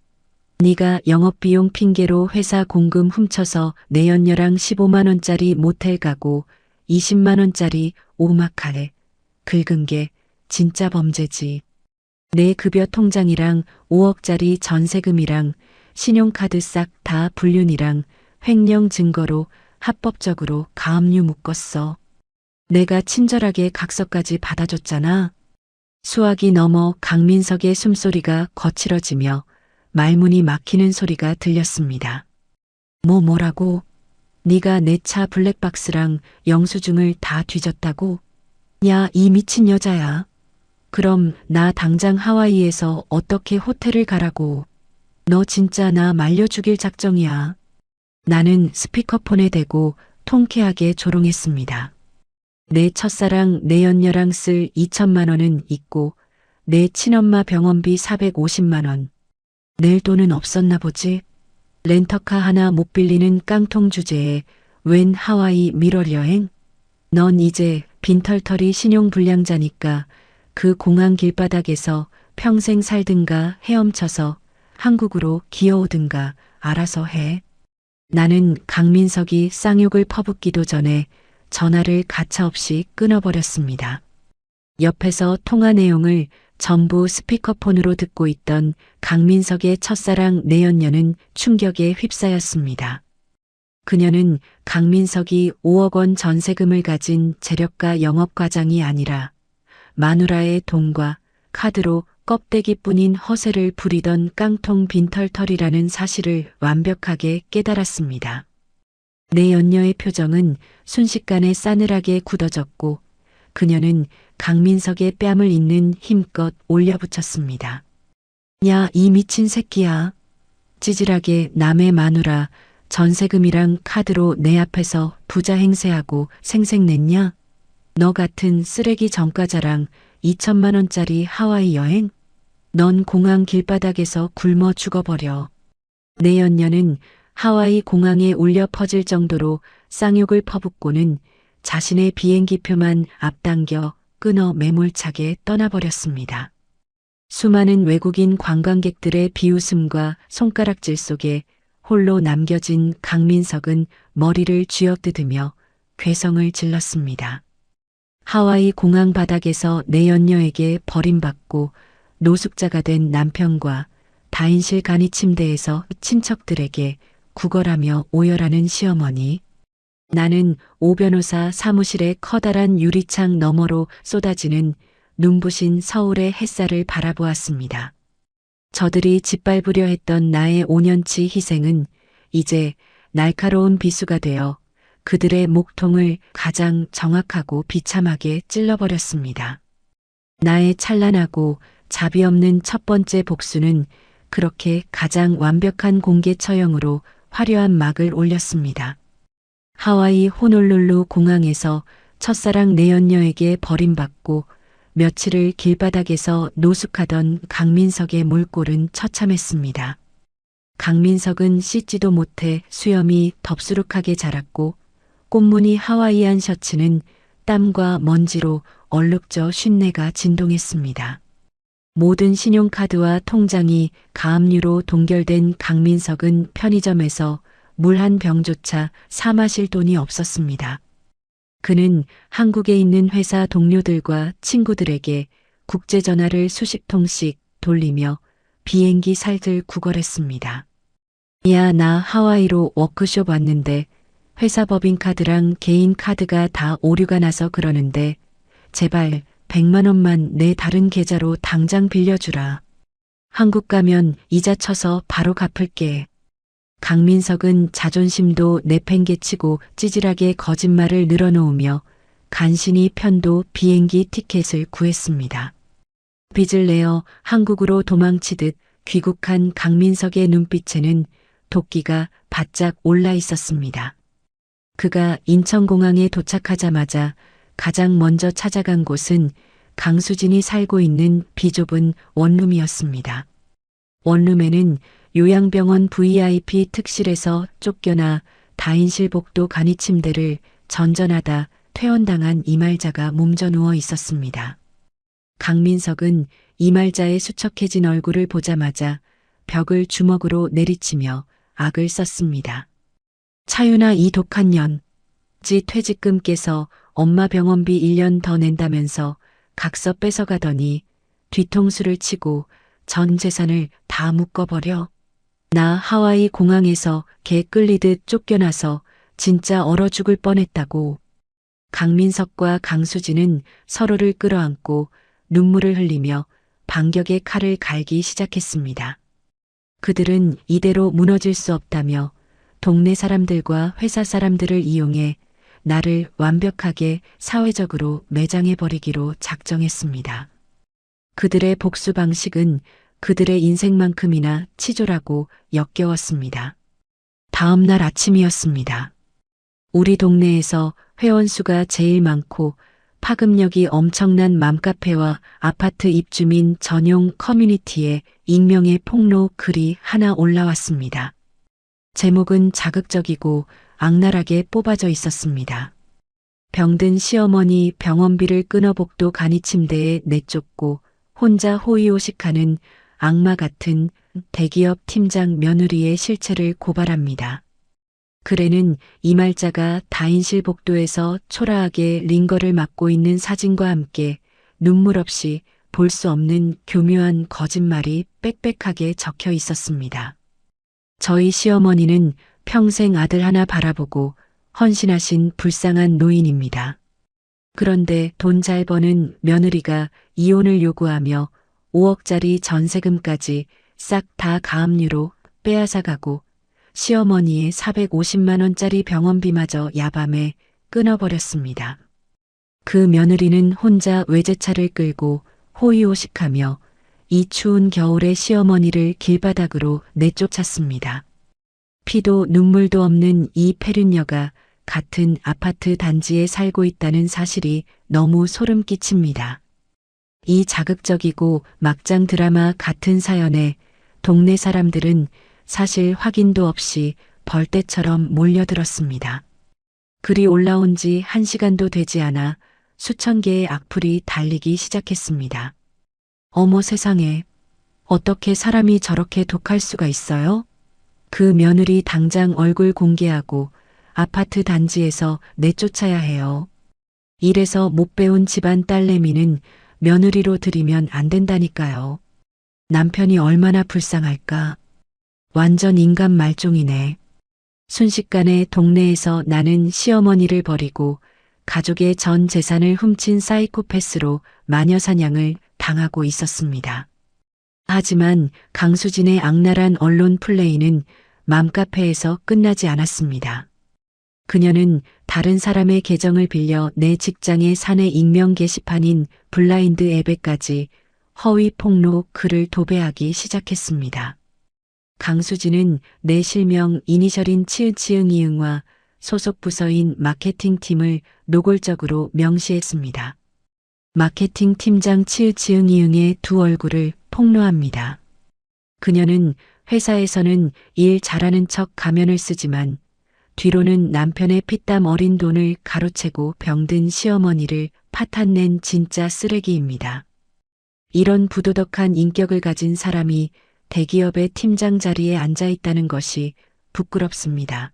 네가 영업비용 핑계로 회사 공금 훔쳐서 내 연녀랑 15만 원짜리 모텔 가고 20만 원짜리 오마카에 긁은 게 진짜 범죄지. 내 급여 통장이랑 5억짜리 전세금이랑 신용카드 싹 다 불륜이랑 횡령 증거로 합법적으로 가압류 묶었어. 내가 친절하게 각서까지 받아줬잖아. 수화기 너머 강민석의 숨소리가 거칠어지며 말문이 막히는 소리가 들렸습니다. 뭐라고? 네가 내 차 블랙박스랑 영수증을 다 뒤졌다고? 야, 이 미친 여자야. 그럼 나 당장 하와이에서 어떻게 호텔을 가라고. 너 진짜 나 말려 죽일 작정이야. 나는 스피커폰에 대고 통쾌하게 조롱했습니다. 내 첫사랑 내 연녀랑 쓸 2천만 원은 있고 내 친엄마 병원비 450만 원. 낼 돈은 없었나 보지. 렌터카 하나 못 빌리는 깡통 주제에 웬 하와이 밀월 여행? 넌 이제 빈털터리 신용불량자니까 그 공항 길바닥에서 평생 살든가 헤엄쳐서 한국으로 기어오든가 알아서 해. 나는 강민석이 쌍욕을 퍼붓기도 전에 전화를 가차없이 끊어버렸습니다. 옆에서 통화 내용을 전부 스피커폰으로 듣고 있던 강민석의 첫사랑 내연녀는 충격에 휩싸였습니다. 그녀는 강민석이 5억 원 전세금을 가진 재력가 영업과장이 아니라 마누라의 돈과 카드로 껍데기뿐인 허세를 부리던 깡통 빈털털이라는 사실을 완벽하게 깨달았습니다. 내 연녀의 표정은 순식간에 싸늘하게 굳어졌고 그녀는 강민석의 뺨을 잇는 힘껏 올려붙였습니다. 야, 이 미친 새끼야. 찌질하게 남의 마누라 전세금이랑 카드로 내 앞에서 부자 행세하고 생색냈냐? 너 같은 쓰레기 전과자랑 2천만 원짜리 하와이 여행? 넌 공항 길바닥에서 굶어 죽어버려. 내 연녀는 하와이 공항에 울려 퍼질 정도로 쌍욕을 퍼붓고는 자신의 비행기표만 앞당겨 끊어 매몰차게 떠나버렸습니다. 수많은 외국인 관광객들의 비웃음과 손가락질 속에 홀로 남겨진 강민석은 머리를 쥐어뜯으며 괴성을 질렀습니다. 하와이 공항 바닥에서 내 연녀에게 버림받고 노숙자가 된 남편과 다인실 간이 침대에서 친척들에게 구걸하며 오열하는 시어머니. 나는 오 변호사 사무실의 커다란 유리창 너머로 쏟아지는 눈부신 서울의 햇살을 바라보았습니다. 저들이 짓밟으려 했던 나의 5년치 희생은 이제 날카로운 비수가 되어 그들의 목통을 가장 정확하고 비참하게 찔러버렸습니다. 나의 찬란하고 자비 없는 첫 번째 복수는 그렇게 가장 완벽한 공개 처형으로 화려한 막을 올렸습니다. 하와이 호놀룰루 공항에서 첫사랑 내 연녀에게 버림받고 며칠을 길바닥에서 노숙하던 강민석의 몰골은 처참했습니다. 강민석은 씻지도 못해 수염이 덥수룩하게 자랐고 꽃무늬 하와이안 셔츠는 땀과 먼지로 얼룩져 쉰내가 진동했습니다. 모든 신용카드와 통장이 가압류로 동결된 강민석은 편의점에서 물 한 병조차 사 마실 돈이 없었습니다. 그는 한국에 있는 회사 동료들과 친구들에게 국제전화를 수십 통씩 돌리며 비행기 살들 구걸했습니다. 야, 나 하와이로 워크숍 왔는데 회사 법인카드랑 개인 카드가 다 오류가 나서 그러는데 제발 100만 원만 내 다른 계좌로 당장 빌려주라. 한국 가면 이자 쳐서 바로 갚을게. 강민석은 자존심도 내팽개치고 찌질하게 거짓말을 늘어놓으며 간신히 편도 비행기 티켓을 구했습니다. 빚을 내어 한국으로 도망치듯 귀국한 강민석의 눈빛에는 도끼가 바짝 올라 있었습니다. 그가 인천공항에 도착하자마자 가장 먼저 찾아간 곳은 강수진이 살고 있는 비좁은 원룸이었습니다. 원룸에는 요양병원 VIP 특실에서 쫓겨나 다인실 복도 간이 침대를 전전하다 퇴원당한 이말자가 몸져 누워 있었습니다. 강민석은 이말자의 수척해진 얼굴을 보자마자 벽을 주먹으로 내리치며 악을 썼습니다. 차윤아, 이 독한 년. 지 퇴직금 깨서 엄마 병원비 1년 더 낸다면서 각서 뺏어가더니 뒤통수를 치고 전 재산을 다 묶어버려. 나 하와이 공항에서 개 끌리듯 쫓겨나서 진짜 얼어 죽을 뻔했다고. 강민석과 강수진은 서로를 끌어안고 눈물을 흘리며 반격의 칼을 갈기 시작했습니다. 그들은 이대로 무너질 수 없다며 동네 사람들과 회사 사람들을 이용해 나를 완벽하게 사회적으로 매장해버리기로 작정했습니다. 그들의 복수 방식은 그들의 인생만큼이나 치졸하고 역겨웠습니다. 다음 날 아침이었습니다. 우리 동네에서 회원수가 제일 많고 파급력이 엄청난 맘카페와 아파트 입주민 전용 커뮤니티에 익명의 폭로 글이 하나 올라왔습니다. 제목은 자극적이고 악랄하게 뽑아져 있었습니다. 병든 시어머니 병원비를 끊어 복도 간이 침대에 내쫓고 혼자 호의호식하는 악마 같은 대기업 팀장 며느리의 실체를 고발합니다. 글에는 이말자가 다인실 복도에서 초라하게 링거를 맞고 있는 사진과 함께 눈물 없이 볼 수 없는 교묘한 거짓말이 빽빽하게 적혀 있었습니다. 저희 시어머니는 평생 아들 하나 바라보고 헌신하신 불쌍한 노인입니다. 그런데 돈 잘 버는 며느리가 이혼을 요구하며 5억짜리 전세금까지 싹 다 가압류로 빼앗아가고 시어머니의 450만 원짜리 병원비마저 야밤에 끊어버렸습니다. 그 며느리는 혼자 외제차를 끌고 호의호식하며 이 추운 겨울에 시어머니를 길바닥으로 내쫓았습니다. 피도 눈물도 없는 이 패륜녀가 같은 아파트 단지에 살고 있다는 사실이 너무 소름 끼칩니다. 이 자극적이고 막장 드라마 같은 사연에 동네 사람들은 사실 확인도 없이 벌떼처럼 몰려들었습니다. 글이 올라온 지 1시간도 되지 않아 수천 개의 악플이 달리기 시작했습니다. 어머 세상에, 어떻게 사람이 저렇게 독할 수가 있어요? 그 며느리 당장 얼굴 공개하고 아파트 단지에서 내쫓아야 해요. 이래서 못 배운 집안 딸내미는 며느리로 들이면 안 된다니까요. 남편이 얼마나 불쌍할까. 완전 인간 말종이네. 순식간에 동네에서 나는 시어머니를 버리고 가족의 전 재산을 훔친 사이코패스로 마녀사냥을 당하고 있었습니다. 하지만 강수진의 악랄한 언론 플레이는 맘카페에서 끝나지 않았습니다. 그녀는 다른 사람의 계정을 빌려 내 직장의 사내 익명 게시판인 블라인드 앱에까지 허위 폭로 글을 도배하기 시작했습니다. 강수진은 내 실명 이니셜인 치읓치읓이응과 소속 부서인 마케팅팀을 노골적으로 명시했습니다. 마케팅 팀장 치으치응이응의 두 얼굴을 폭로합니다. 그녀는 회사에서는 일 잘하는 척 가면을 쓰지만 뒤로는 남편의 피땀 어린 돈을 가로채고 병든 시어머니를 파탄낸 진짜 쓰레기입니다. 이런 부도덕한 인격을 가진 사람이 대기업의 팀장 자리에 앉아 있다는 것이 부끄럽습니다.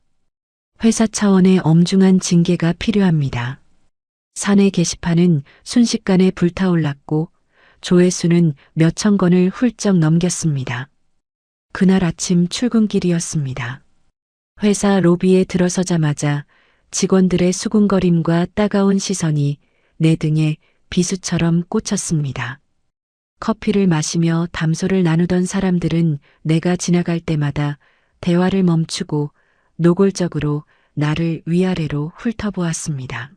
회사 차원의 엄중한 징계가 필요합니다. 사내 게시판은 순식간에 불타올랐고 조회수는 몇천 건을 훌쩍 넘겼습니다. 그날 아침 출근길이었습니다. 회사 로비에 들어서자마자 직원들의 수군거림과 따가운 시선이 내 등에 비수처럼 꽂혔습니다. 커피를 마시며 담소를 나누던 사람들은 내가 지나갈 때마다 대화를 멈추고 노골적으로 나를 위아래로 훑어보았습니다.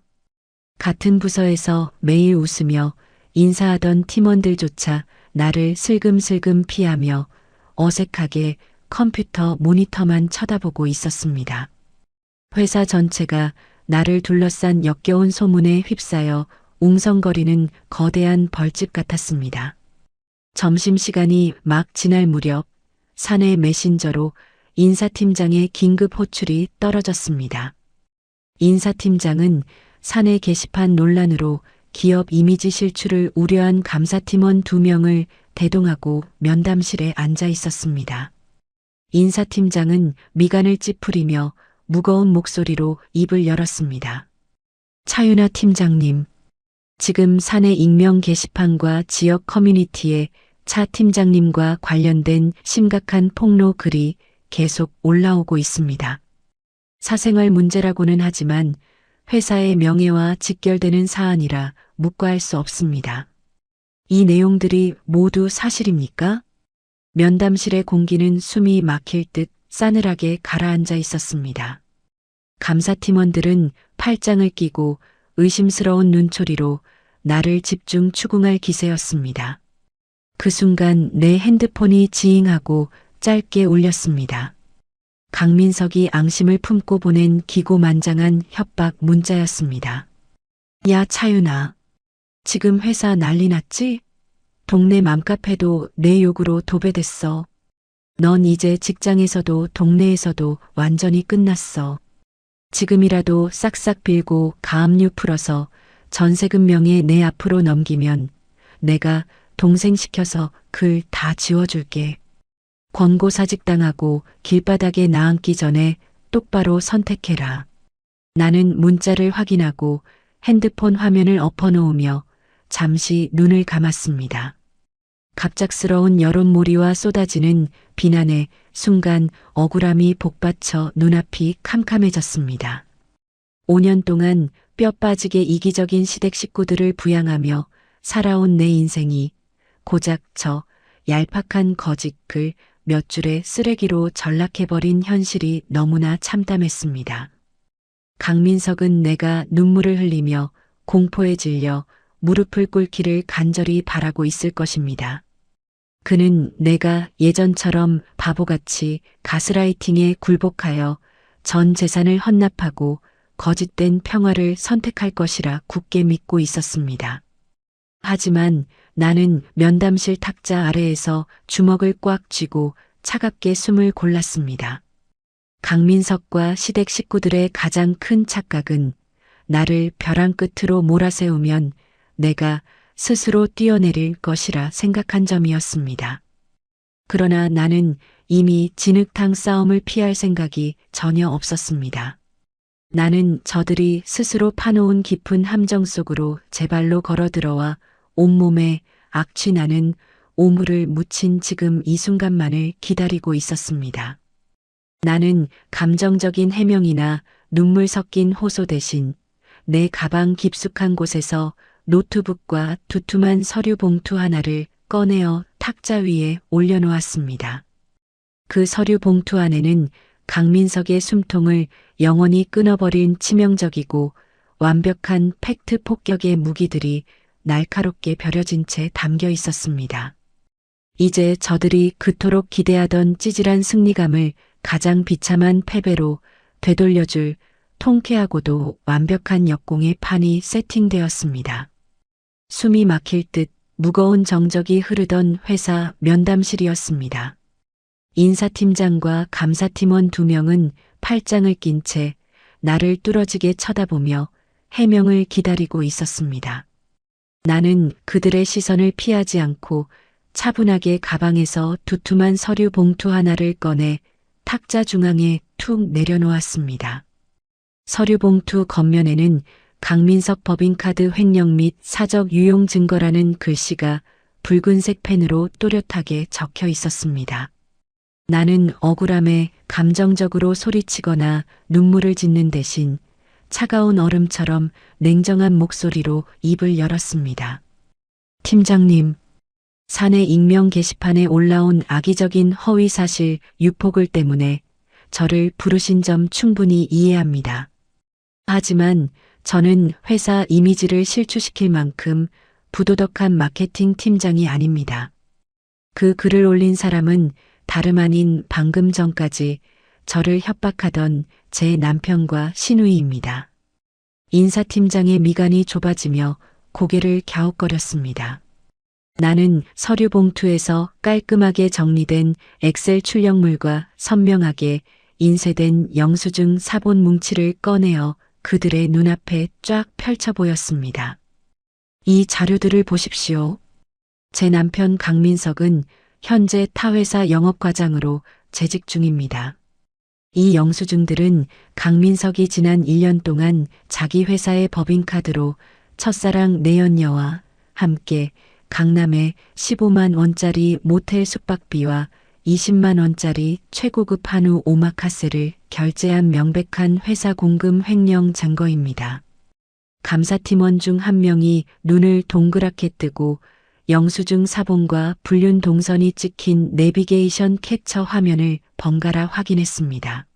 같은 부서에서 매일 웃으며 인사하던 팀원들조차 나를 슬금슬금 피하며 어색하게 컴퓨터 모니터만 쳐다보고 있었습니다. 회사 전체가 나를 둘러싼 역겨운 소문에 휩싸여 웅성거리는 거대한 벌집 같았습니다. 점심시간이 막 지날 무렵 사내 메신저로 인사팀장의 긴급 호출이 떨어졌습니다. 인사팀장은 사내 게시판 논란으로 기업 이미지 실추를 우려한 감사팀원 2명을 대동하고 면담실에 앉아 있었습니다. 인사팀장은 미간을 찌푸리며 무거운 목소리로 입을 열었습니다. 차윤아 팀장님, 지금 사내 익명 게시판과 지역 커뮤니티에 차 팀장님과 관련된 심각한 폭로 글이 계속 올라오고 있습니다. 사생활 문제라고는 하지만 회사의 명예와 직결되는 사안이라 묵과할 수 없습니다. 이 내용들이 모두 사실입니까? 면담실의 공기는 숨이 막힐 듯 싸늘하게 가라앉아 있었습니다. 감사팀원들은 팔짱을 끼고 의심스러운 눈초리로 나를 집중 추궁할 기세였습니다. 그 순간 내 핸드폰이 지잉하고 짧게 울렸습니다. 강민석이 앙심을 품고 보낸 기고만장한 협박 문자였습니다. 야 차윤아, 지금 회사 난리 났지? 동네 맘카페도 내 욕으로 도배됐어. 넌 이제 직장에서도 동네에서도 완전히 끝났어. 지금이라도 싹싹 빌고 가압류 풀어서 전세금 명의 내 앞으로 넘기면 내가 동생 시켜서 글 다 지워줄게. 권고사직당하고 길바닥에 나앉기 전에 똑바로 선택해라. 나는 문자를 확인하고 핸드폰 화면을 엎어놓으며 잠시 눈을 감았습니다. 갑작스러운 여론몰이와 쏟아지는 비난에 순간 억울함이 복받쳐 눈앞이 캄캄해졌습니다. 5년 동안 뼈 빠지게 이기적인 시댁 식구들을 부양하며 살아온 내 인생이 고작 저 얄팍한 거짓 글 몇 줄의 쓰레기로 전락해버린 현실이 너무나 참담했습니다. 강민석은 내가 눈물을 흘리며 공포에 질려 무릎을 꿇기를 간절히 바라고 있을 것입니다. 그는 내가 예전처럼 바보같이 가스라이팅에 굴복하여 전 재산을 헌납하고 거짓된 평화를 선택할 것이라 굳게 믿고 있었습니다. 하지만 나는 면담실 탁자 아래에서 주먹을 꽉 쥐고 차갑게 숨을 골랐습니다. 강민석과 시댁 식구들의 가장 큰 착각은 나를 벼랑 끝으로 몰아세우면 내가 스스로 뛰어내릴 것이라 생각한 점이었습니다. 그러나 나는 이미 진흙탕 싸움을 피할 생각이 전혀 없었습니다. 나는 저들이 스스로 파놓은 깊은 함정 속으로 제 발로 걸어들어와 온몸에 악취나는 오물을 묻힌 지금 이 순간만을 기다리고 있었습니다. 나는 감정적인 해명이나 눈물 섞인 호소 대신 내 가방 깊숙한 곳에서 노트북과 두툼한 서류 봉투 하나를 꺼내어 탁자 위에 올려놓았습니다. 그 서류 봉투 안에는 강민석의 숨통을 영원히 끊어버린 치명적이고 완벽한 팩트 폭격의 무기들이 날카롭게 벼려진 채 담겨 있었습니다. 이제 저들이 그토록 기대하던 찌질한 승리감을 가장 비참한 패배로 되돌려줄 통쾌하고도 완벽한 역공의 판이 세팅되었습니다. 숨이 막힐 듯 무거운 정적이 흐르던 회사 면담실이었습니다. 인사팀장과 감사팀원 2명은 팔짱을 낀 채 나를 뚫어지게 쳐다보며 해명을 기다리고 있었습니다. 나는 그들의 시선을 피하지 않고 차분하게 가방에서 두툼한 서류 봉투 하나를 꺼내 탁자 중앙에 툭 내려놓았습니다. 서류 봉투 겉면에는 강민석 법인카드 횡령 및 사적 유용 증거라는 글씨가 붉은색 펜으로 또렷하게 적혀 있었습니다. 나는 억울함에 감정적으로 소리치거나 눈물을 짓는 대신 차가운 얼음처럼 냉정한 목소리로 입을 열었습니다. 팀장님, 사내 익명 게시판에 올라온 악의적인 허위 사실 유포글 때문에 저를 부르신 점 충분히 이해합니다. 하지만 저는 회사 이미지를 실추시킬 만큼 부도덕한 마케팅 팀장이 아닙니다. 그 글을 올린 사람은 다름 아닌 방금 전까지 저를 협박하던 제 남편과 시누이입니다. 인사팀장의 미간이 좁아지며 고개를 갸웃거렸습니다. 나는 서류 봉투에서 깔끔하게 정리된 엑셀 출력물과 선명하게 인쇄된 영수증 사본 뭉치를 꺼내어 그들의 눈앞에 쫙 펼쳐 보였습니다. 이 자료들을 보십시오. 제 남편 강민석은 현재 타 회사 영업과장으로 재직 중입니다. 이 영수증들은 강민석이 지난 1년 동안 자기 회사의 법인카드로 첫사랑 내연녀와 함께 강남에 15만 원짜리 모텔 숙박비와 20만 원짜리 최고급 한우 오마카세를 결제한 명백한 회사 공금 횡령 증거입니다. 감사팀원 중 한 명이 눈을 동그랗게 뜨고 영수증 사본과 불륜 동선이 찍힌 내비게이션 캡처 화면을 번갈아 확인했습니다.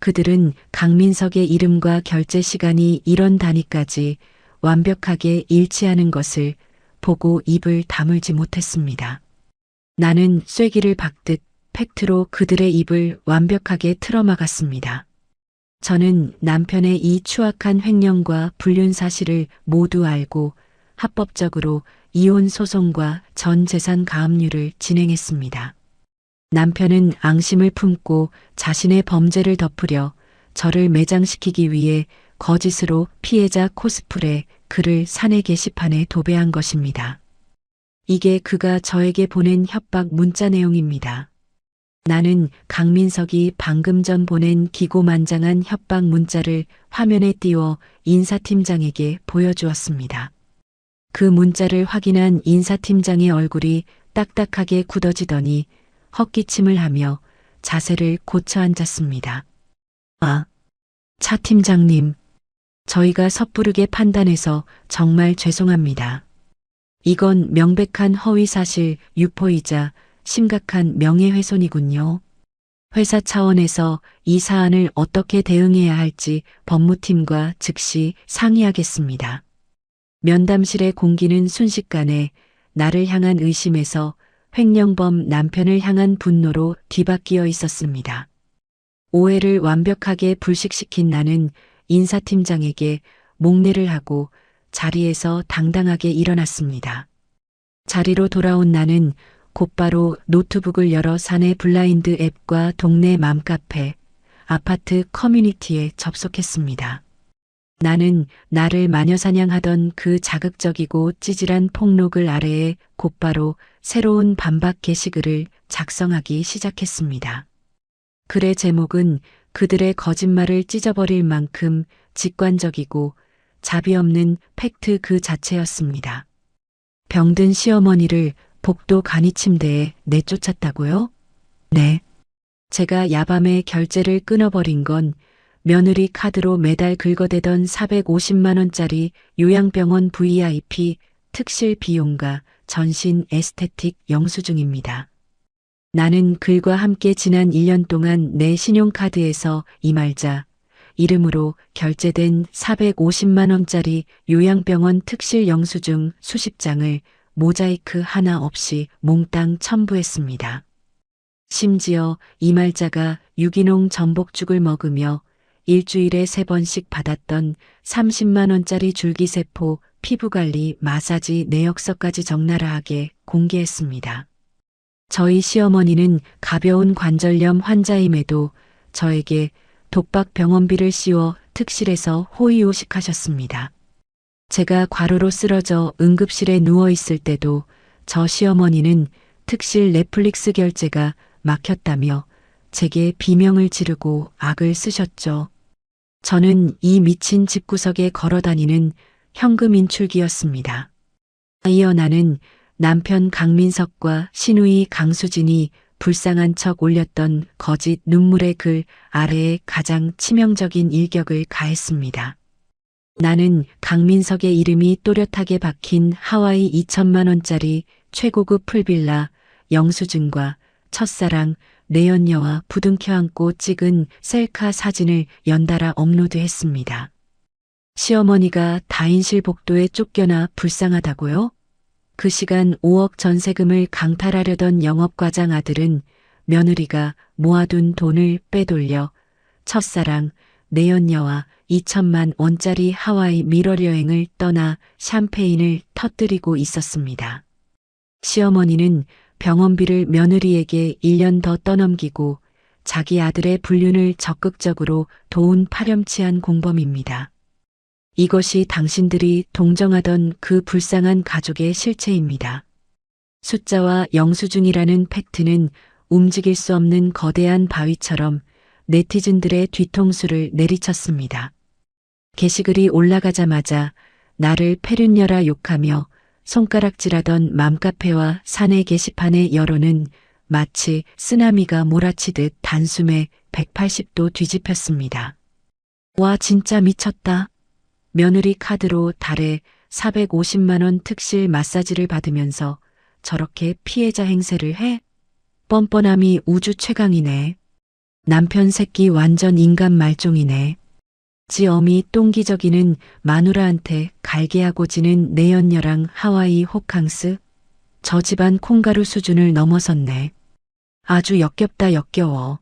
그들은 강민석의 이름과 결제 시간이 이런 단위까지 완벽하게 일치하는 것을 보고 입을 다물지 못했습니다. 나는 쐐기를 박듯 팩트로 그들의 입을 완벽하게 틀어막았습니다. 저는 남편의 이 추악한 횡령과 불륜 사실을 모두 알고 합법적으로 이혼 소송과 전 재산 가압류를 진행했습니다. 남편은 앙심을 품고 자신의 범죄를 덮으려 저를 매장시키기 위해 거짓으로 피해자 코스프레 글을 사내 게시판에 도배한 것입니다. 이게 그가 저에게 보낸 협박 문자 내용입니다. 나는 강민석이 방금 전 보낸 기고만장한 협박 문자를 화면에 띄워 인사팀장에게 보여주었습니다. 그 문자를 확인한 인사팀장의 얼굴이 딱딱하게 굳어지더니 헛기침을 하며 자세를 고쳐 앉았습니다. 아, 차 팀장님, 저희가 섣부르게 판단해서 정말 죄송합니다. 이건 명백한 허위사실 유포이자 심각한 명예훼손이군요. 회사 차원에서 이 사안을 어떻게 대응해야 할지 법무팀과 즉시 상의하겠습니다. 면담실의 공기는 순식간에 나를 향한 의심에서 횡령범 남편을 향한 분노로 뒤바뀌어 있었습니다. 오해를 완벽하게 불식시킨 나는 인사팀장에게 목례를 하고 자리에서 당당하게 일어났습니다. 자리로 돌아온 나는 곧바로 노트북을 열어 사내 블라인드 앱과 동네 맘카페, 아파트 커뮤니티에 접속했습니다. 나는 나를 마녀사냥하던 그 자극적이고 찌질한 폭로글 아래에 곧바로 새로운 반박 게시글을 작성하기 시작했습니다. 글의 제목은 그들의 거짓말을 찢어버릴 만큼 직관적이고 자비 없는 팩트 그 자체였습니다. 병든 시어머니를 복도 간이 침대에 내쫓았다고요? 네. 제가 야밤에 결제를 끊어버린 건 며느리 카드로 매달 긁어대던 450만 원짜리 요양병원 VIP 특실 비용과 전신 에스테틱 영수증입니다. 나는 글과 함께 지난 1년 동안 내 신용카드에서 이말자 이름으로 결제된 450만 원짜리 요양병원 특실 영수증 수십 장을 모자이크 하나 없이 몽땅 첨부했습니다. 심지어 이말자가 유기농 전복죽을 먹으며 일주일에 3번씩 받았던 30만 원짜리 줄기세포 피부관리, 마사지, 내역서까지 적나라하게 공개했습니다. 저희 시어머니는 가벼운 관절염 환자임에도 저에게 독박 병원비를 씌워 특실에서 호의호식하셨습니다. 제가 과로로 쓰러져 응급실에 누워있을 때도 저 시어머니는 특실 넷플릭스 결제가 막혔다며 제게 비명을 지르고 악을 쓰셨죠. 저는 이 미친 집구석에 걸어다니는 현금 인출기였습니다. 이어 나는 남편 강민석과 시누이 강수진이 불쌍한 척 올렸던 거짓 눈물의 글 아래에 가장 치명적인 일격을 가했습니다. 나는 강민석의 이름이 또렷하게 박힌 하와이 2천만 원짜리 최고급 풀빌라 영수증과 첫사랑 내연녀와 부둥켜 안고 찍은 셀카 사진을 연달아 업로드했습니다. 시어머니가 다인실 복도에 쫓겨나 불쌍하다고요? 그 시간 5억 전세금을 강탈하려던 영업과장 아들은 며느리가 모아둔 돈을 빼돌려 첫사랑 내연녀와 2천만 원짜리 하와이 밀월 여행을 떠나 샴페인을 터뜨리고 있었습니다. 시어머니는 병원비를 며느리에게 1년 더 떠넘기고 자기 아들의 불륜을 적극적으로 도운 파렴치한 공범입니다. 이것이 당신들이 동정하던 그 불쌍한 가족의 실체입니다. 숫자와 영수증이라는 팩트는 움직일 수 없는 거대한 바위처럼 네티즌들의 뒤통수를 내리쳤습니다. 게시글이 올라가자마자 나를 패륜녀라 욕하며 손가락질하던 맘카페와 사내 게시판의 여론은 마치 쓰나미가 몰아치듯 단숨에 180도 뒤집혔습니다. 와, 진짜 미쳤다. 며느리 카드로 달에 450만 원 특실 마사지를 받으면서 저렇게 피해자 행세를 해? 뻔뻔함이 우주 최강이네. 남편 새끼 완전 인간 말종이네. 지 어미 똥기저귀는 마누라한테 갈게하고 지는 내연녀랑 하와이 호캉스? 저 집안 콩가루 수준을 넘어섰네. 아주 역겹다 역겨워.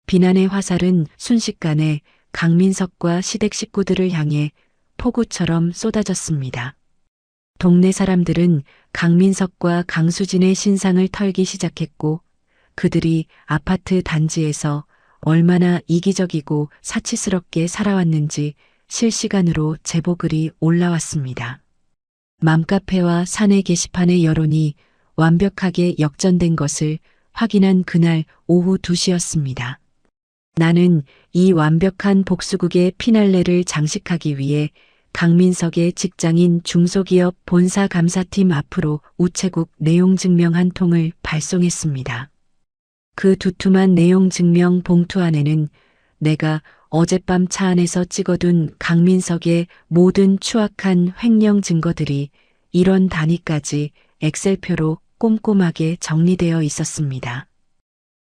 비난의 화살은 순식간에 강민석과 시댁 식구들을 향해 폭우처럼 쏟아졌습니다. 동네 사람들은 강민석과 강수진의 신상을 털기 시작했고 그들이 아파트 단지에서 얼마나 이기적이고 사치스럽게 살아왔는지 실시간으로 제보글이 올라왔습니다. 맘카페와 사내 게시판의 여론이 완벽하게 역전된 것을 확인한 그날 오후 2시였습니다. 나는 이 완벽한 복수극의 피날레를 장식하기 위해 강민석의 직장인 중소기업 본사 감사팀 앞으로 우체국 내용 증명 한 통을 발송했습니다. 그 두툼한 내용 증명 봉투 안에는 내가 어젯밤 차 안에서 찍어둔 강민석의 모든 추악한 횡령 증거들이 1원 단위까지 엑셀표로 꼼꼼하게 정리되어 있었습니다.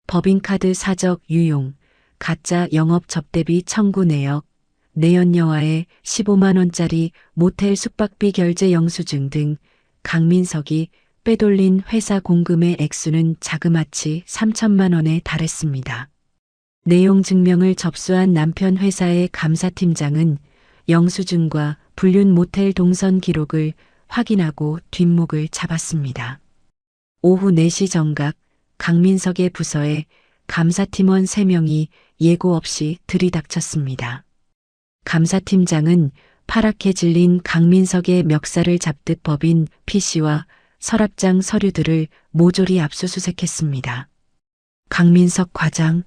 법인카드 사적 유용, 가짜 영업 접대비 청구 내역, 내연녀와의 15만 원짜리 모텔 숙박비 결제 영수증 등 강민석이 빼돌린 회사 공금의 액수는 자그마치 3천만 원에 달했습니다. 내용 증명을 접수한 남편 회사의 감사팀장은 영수증과 불륜 모텔 동선 기록을 확인하고 뒷목을 잡았습니다. 오후 4시 정각 강민석의 부서에 감사팀원 3명이 예고 없이 들이닥쳤습니다. 감사팀장은 파랗게 질린 강민석의 멱살을 잡듯 법인 PC와 서랍장 서류들을 모조리 압수수색했습니다. 강민석 과장,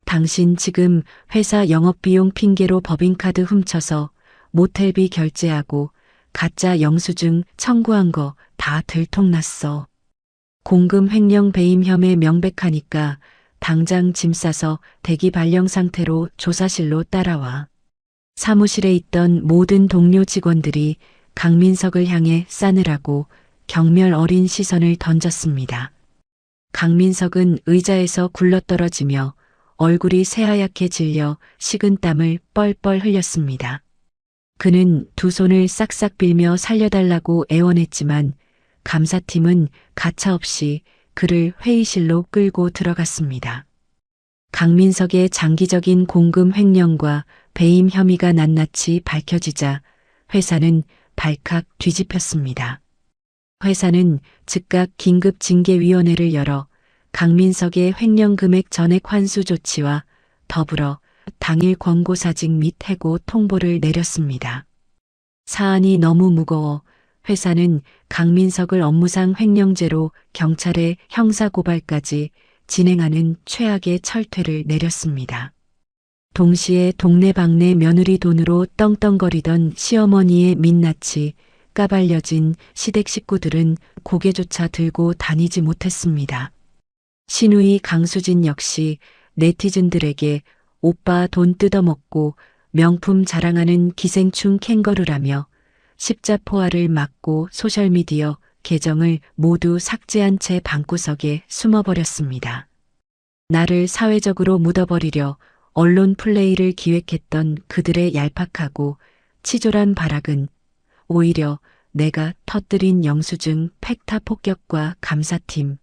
당신 지금 회사 영업비용 핑계로 법인카드 훔쳐서 모텔비 결제하고 가짜 영수증 청구한 거 다 들통났어. 공금 횡령 배임 혐의 명백하니까 당장 짐 싸서 대기 발령 상태로 조사실로 따라와. 사무실에 있던 모든 동료 직원들이 강민석을 향해 싸늘하고 경멸 어린 시선을 던졌습니다. 강민석은 의자에서 굴러떨어지며 얼굴이 새하얗게 질려 식은 땀을 뻘뻘 흘렸습니다. 그는 두 손을 싹싹 빌며 살려달라고 애원했지만 감사팀은 가차없이 그를 회의실로 끌고 들어갔습니다. 강민석의 장기적인 공금 횡령과 배임 혐의가 낱낱이 밝혀지자 회사는 발칵 뒤집혔습니다. 회사는 즉각 긴급징계위원회를 열어 강민석의 횡령 금액 전액 환수 조치와 더불어 당일 권고사직 및 해고 통보를 내렸습니다. 사안이 너무 무거워 회사는 강민석을 업무상 횡령죄로 경찰에 형사고발까지 진행하는 최악의 철퇴를 내렸습니다. 동시에 동네방네 며느리 돈으로 떵떵거리던 시어머니의 민낯이 까발려진 시댁 식구들은 고개조차 들고 다니지 못했습니다. 시누이 강수진 역시 네티즌들에게 오빠 돈 뜯어먹고 명품 자랑하는 기생충 캥거루라며 십자포화를 맞고 소셜미디어 계정을 모두 삭제한 채 방구석에 숨어버렸습니다. 나를 사회적으로 묻어버리려 언론 플레이를 기획했던 그들의 얄팍하고 치졸한 발악은 오히려 내가 터뜨린 영수증 팩타 폭격과 감사팀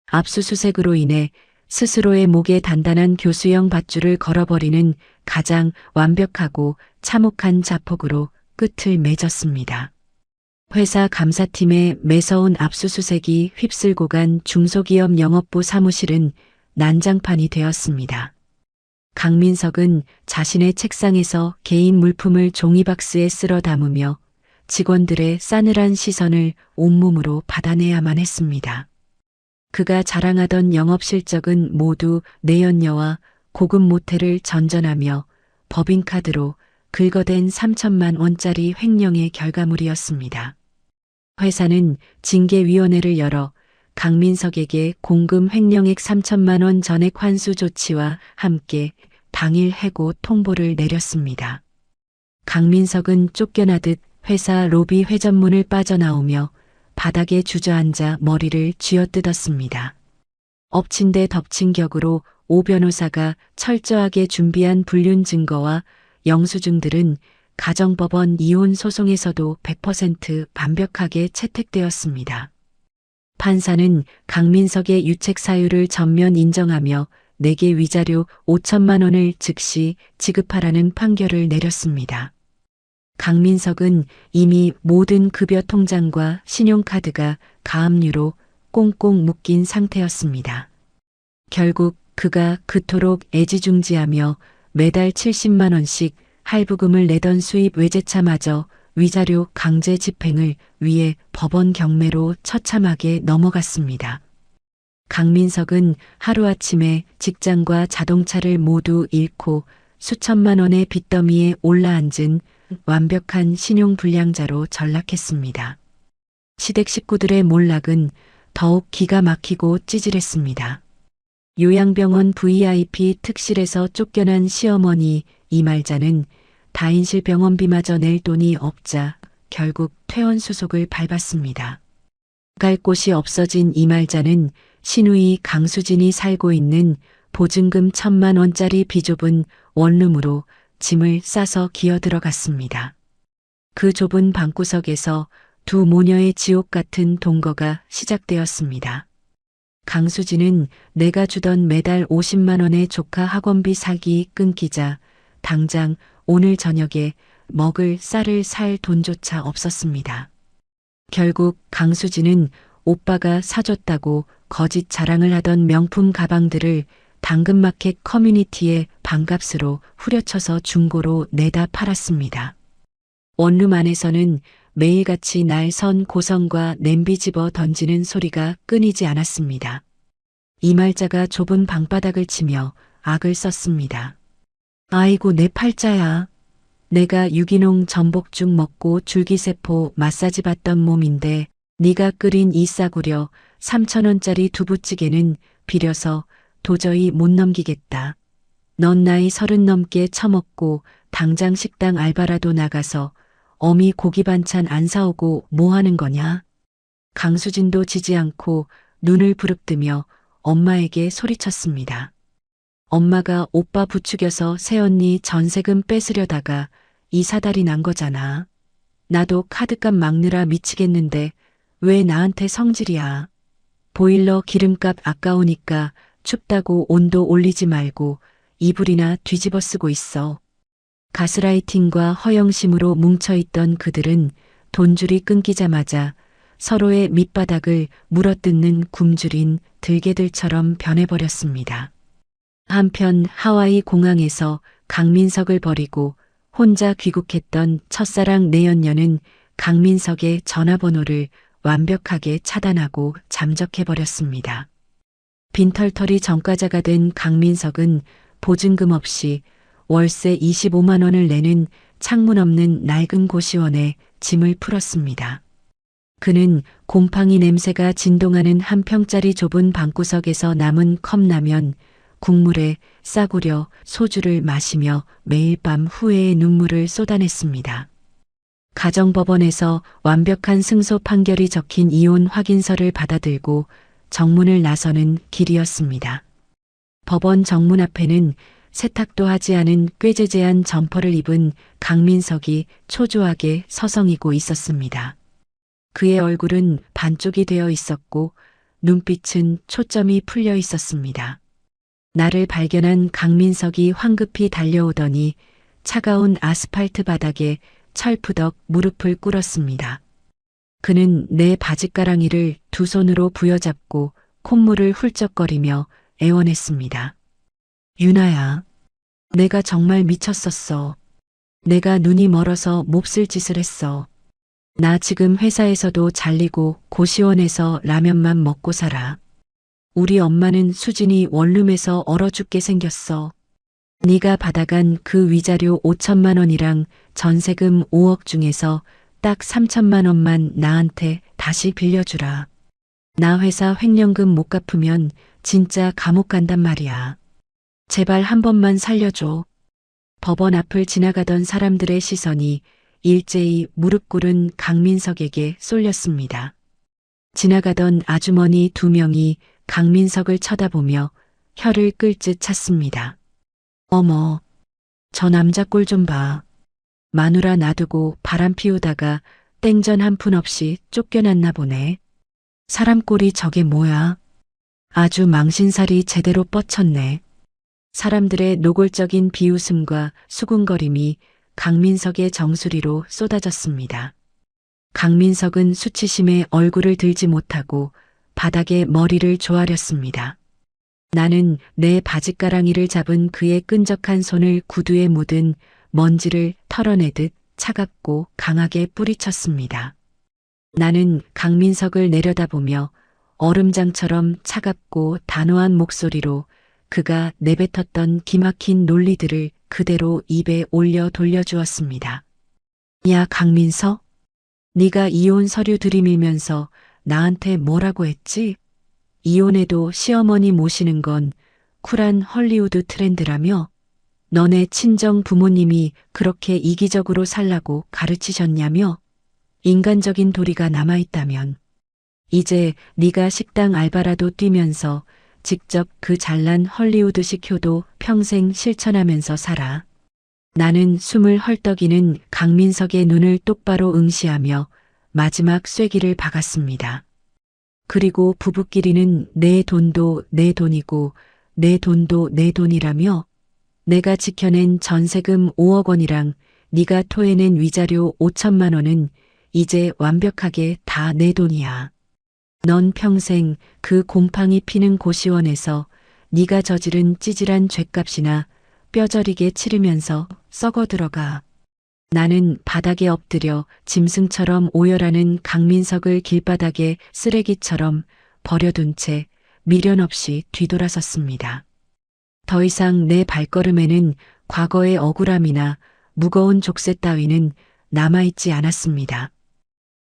압수수색으로 인해 스스로의 목에 단단한 교수형 밧줄을 걸어버리는 가장 완벽하고 참혹한 자폭으로 끝을 맺었습니다. 회사 감사팀의 매서운 압수수색이 휩쓸고 간 중소기업 영업부 사무실은 난장판이 되었습니다. 강민석은 자신의 책상에서 개인 물품을 종이박스에 쓸어 담으며 직원들의 싸늘한 시선을 온몸으로 받아내야만 했습니다. 그가 자랑하던 영업 실적은 모두 내연녀와 고급 모텔을 전전하며 법인카드로 긁어댄 3천만 원짜리 횡령의 결과물이었습니다. 회사는 징계위원회를 열어 강민석에게 공금 횡령액 3천만 원 전액 환수 조치와 함께 당일 해고 통보를 내렸습니다. 강민석은 쫓겨나듯 회사 로비 회전문을 빠져나오며 바닥에 주저앉아 머리를 쥐어뜯었습니다. 엎친 데 덮친 격으로 오 변호사가 철저하게 준비한 불륜 증거와 영수증들은 가정법원 이혼 소송에서도 100% 완벽하게 채택되었습니다. 판사는 강민석의 유책 사유를 전면 인정하며 내게 위자료 5천만 원을 즉시 지급하라는 판결을 내렸습니다. 강민석은 이미 모든 급여 통장과 신용카드가 가압류로 꽁꽁 묶인 상태였습니다. 결국 그가 그토록 애지중지하며 매달 70만 원씩 할부금을 내던 수입 외제차마저 위자료 강제 집행을 위해 법원 경매로 처참하게 넘어갔습니다. 강민석은 하루아침에 직장과 자동차를 모두 잃고 수천만 원의 빚더미에 올라앉은 완벽한 신용불량자로 전락했습니다. 시댁 식구들의 몰락은 더욱 기가 막히고 찌질했습니다. 요양병원 VIP 특실에서 쫓겨난 시어머니 이말자는 다인실 병원비마저 낼 돈이 없자 결국 퇴원수속을 밟았습니다. 갈 곳이 없어진 이말자는 시누이 강수진이 살고 있는 보증금 1,000만 원짜리 비좁은 원룸으로 짐을 싸서 기어들어갔습니다. 그 좁은 방구석에서 두 모녀의 지옥 같은 동거가 시작되었습니다. 강수진은 내가 주던 매달 50만 원의 조카 학원비 사기 끊기자 당장 오늘 저녁에 먹을 쌀을 살 돈조차 없었습니다. 결국 강수진은 오빠가 사줬다고 거짓 자랑을 하던 명품 가방들을 당근마켓 커뮤니티에 반값으로 후려쳐서 중고로 내다 팔았습니다. 원룸 안에서는 매일같이 날 선 고성과 냄비 집어 던지는 소리가 끊이지 않았습니다. 이말자가 좁은 방바닥을 치며 악을 썼습니다. 아이고 내 팔자야. 내가 유기농 전복죽 먹고 줄기세포 마사지 받던 몸인데 네가 끓인 이 싸구려 3,000원짜리 두부찌개는 비려서 도저히 못 넘기겠다. 넌 나이 30 넘게 처먹고 당장 식당 알바라도 나가서 어미 고기 반찬 안 사오고 뭐 하는 거냐? 강수진도 지지 않고 눈을 부릅뜨며 엄마에게 소리쳤습니다. 엄마가 오빠 부추겨서 새언니 전세금 뺏으려다가 이 사달이 난 거잖아. 나도 카드값 막느라 미치겠는데 왜 나한테 성질이야. 보일러 기름값 아까우니까 춥다고 온도 올리지 말고 이불이나 뒤집어 쓰고 있어. 가스라이팅과 허영심으로 뭉쳐있던 그들은 돈줄이 끊기자마자 서로의 밑바닥을 물어뜯는 굶주린 들개들처럼 변해버렸습니다. 한편 하와이 공항에서 강민석을 버리고 혼자 귀국했던 첫사랑 내연녀는 강민석의 전화번호를 완벽하게 차단하고 잠적해버렸습니다. 빈털터리 전과자가 된 강민석은 보증금 없이 월세 25만 원을 내는 창문 없는 낡은 고시원에 짐을 풀었습니다. 그는 곰팡이 냄새가 진동하는 한 평짜리 좁은 방구석에서 남은 컵라면, 국물에 싸구려 소주를 마시며 매일 밤 후회의 눈물을 쏟아냈습니다. 가정법원에서 완벽한 승소 판결이 적힌 이혼 확인서를 받아들고 정문을 나서는 길이었습니다. 법원 정문 앞에는 세탁도 하지 않은 꾀죄죄한 점퍼를 입은 강민석이 초조하게 서성이고 있었습니다. 그의 얼굴은 반쪽이 되어 있었고 눈빛은 초점이 풀려 있었습니다. 나를 발견한 강민석이 황급히 달려오더니 차가운 아스팔트 바닥에 철푸덕 무릎을 꿇었습니다. 그는 내 바짓가랑이를 두 손으로 부여잡고 콧물을 훌쩍거리며 애원했습니다. 유나야, 내가 정말 미쳤었어. 내가 눈이 멀어서 몹쓸 짓을 했어. 나 지금 회사에서도 잘리고 고시원에서 라면만 먹고 살아. 우리 엄마는 수진이 원룸에서 얼어 죽게 생겼어. 네가 받아간 그 위자료 5천만 원이랑 전세금 5억 중에서 딱 3천만 원만 나한테 다시 빌려주라. 나 회사 횡령금 못 갚으면 진짜 감옥 간단 말이야. 제발 한 번만 살려줘. 법원 앞을 지나가던 사람들의 시선이 일제히 무릎 꿇은 강민석에게 쏠렸습니다. 지나가던 아주머니 두 명이 강민석을 쳐다보며 혀를 끌듯 찼습니다. 어머, 저 남자 꼴 좀 봐. 마누라 놔두고 바람 피우다가 땡전 한 푼 없이 쫓겨났나 보네. 사람 꼴이 저게 뭐야? 아주 망신살이 제대로 뻗쳤네. 사람들의 노골적인 비웃음과 수군거림이 강민석의 정수리로 쏟아졌습니다. 강민석은 수치심에 얼굴을 들지 못하고 바닥에 머리를 조아렸습니다. 나는 내 바짓가랑이를 잡은 그의 끈적한 손을 구두에 묻은 먼지를 털어내듯 차갑고 강하게 뿌리쳤습니다. 나는 강민석을 내려다보며 얼음장처럼 차갑고 단호한 목소리로 그가 내뱉었던 기막힌 논리들을 그대로 입에 올려 돌려주었습니다. 야 강민석, 네가 이혼 서류 들이밀면서 나한테 뭐라고 했지? 이혼해도 시어머니 모시는 건 쿨한 헐리우드 트렌드라며? 너네 친정 부모님이 그렇게 이기적으로 살라고 가르치셨냐며? 인간적인 도리가 남아있다면 이제 네가 식당 알바라도 뛰면서 직접 그 잘난 헐리우드식 효도 평생 실천하면서 살아. 나는 숨을 헐떡이는 강민석의 눈을 똑바로 응시하며 마지막 쐐기를 박았습니다. 그리고 부부끼리는 내 돈도 내 돈이고 내 돈도 내 돈이라며 내가 지켜낸 전세금 5억 원이랑 네가 토해낸 위자료 5천만 원은 이제 완벽하게 다 내 돈이야. 넌 평생 그 곰팡이 피는 고시원에서 네가 저지른 찌질한 죗값이나 뼈저리게 치르면서 썩어 들어가. 나는 바닥에 엎드려 짐승처럼 오열하는 강민석을 길바닥에 쓰레기처럼 버려둔 채 미련 없이 뒤돌아섰습니다. 더 이상 내 발걸음에는 과거의 억울함이나 무거운 족쇄 따위는 남아있지 않았습니다.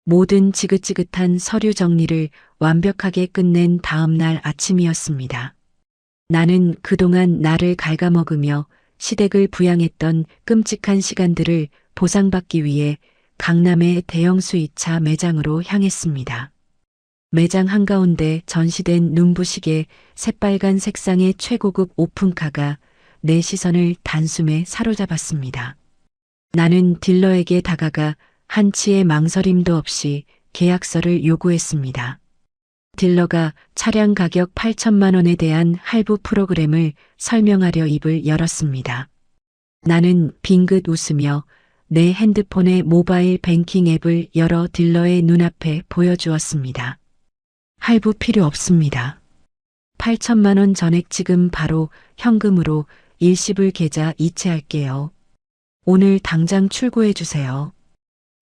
모든 지긋지긋한 서류 정리를 완벽하게 끝낸 다음 날 아침이었습니다. 나는 그동안 나를 갉아먹으며 시댁을 부양했던 끔찍한 시간들을 보상받기 위해 강남의 대형 수입차 매장으로 향했습니다. 매장 한가운데 전시된 눈부시게 새빨간 색상의 최고급 오픈카가 내 시선을 단숨에 사로잡았습니다. 나는 딜러에게 다가가 한치의 망설임도 없이 계약서를 요구했습니다. 딜러가 차량 가격 8천만 원에 대한 할부 프로그램을 설명하려 입을 열었습니다. 나는 빙긋 웃으며 내 핸드폰의 모바일 뱅킹 앱을 열어 딜러의 눈앞에 보여주었습니다. 할부 필요 없습니다. 8천만 원 전액 지금 바로 현금으로 일시불 계좌 이체할게요. 오늘 당장 출고해 주세요.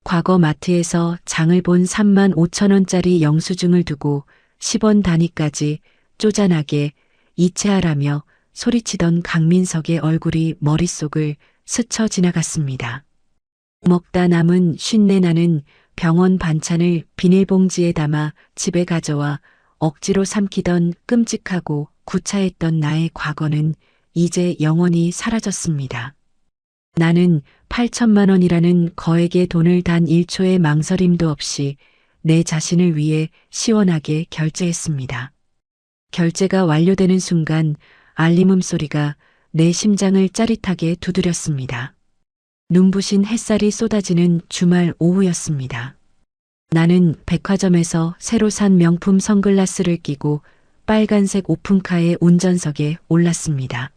과거 마트에서 장을 본 3만 5천 원짜리 영수증을 두고 10원 단위까지 쪼잔하게 이체하라며 소리치던 강민석의 얼굴이 머릿속을 스쳐 지나갔습니다. 먹다 남은 쉰내 나는 병원 반찬을 비닐봉지에 담아 집에 가져와 억지로 삼키던 끔찍하고 구차했던 나의 과거는 이제 영원히 사라졌습니다. 나는 8천만 원이라는 거액의 돈을 단 1초의 망설임도 없이 내 자신을 위해 시원하게 결제했습니다. 결제가 완료되는 순간 알림음 소리가 내 심장을 짜릿하게 두드렸습니다. 눈부신 햇살이 쏟아지는 주말 오후였습니다. 나는 백화점에서 새로 산 명품 선글라스를 끼고 빨간색 오픈카의 운전석에 올랐습니다.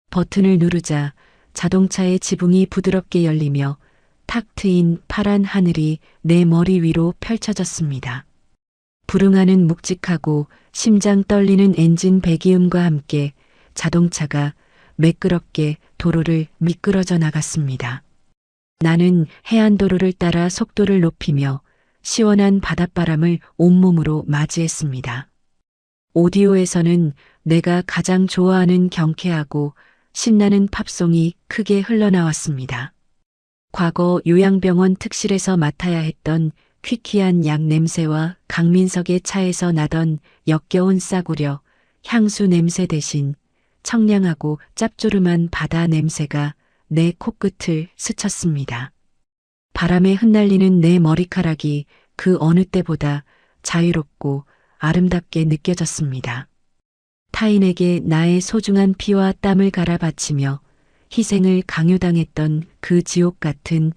버튼을 누르자 자동차의 지붕이 부드럽게 열리며 탁 트인 파란 하늘이 내 머리 위로 펼쳐졌습니다. 불응하는 묵직하고 심장 떨리는 엔진 배기음과 함께 자동차가 매끄럽게 도로를 미끄러져 나갔습니다. 나는 해안도로를 따라 속도를 높이며 시원한 바닷바람을 온몸으로 맞이했습니다. 오디오에서는 내가 가장 좋아하는 경쾌하고 신나는 팝송이 크게 흘러나왔습니다. 과거 요양병원 특실에서 맡아야 했던 퀴퀴한 약 냄새와 강민석의 차에서 나던 역겨운 싸구려 향수 냄새 대신 청량하고 짭조름한 바다 냄새가 내 코끝을 스쳤습니다. 바람에 흩날리는 내 머리카락이 그 어느 때보다 자유롭고 아름답게 느껴졌습니다. 타인에게 나의 소중한 피와 땀을 갈아 바치며 희생을 강요당했던 그 지옥 같은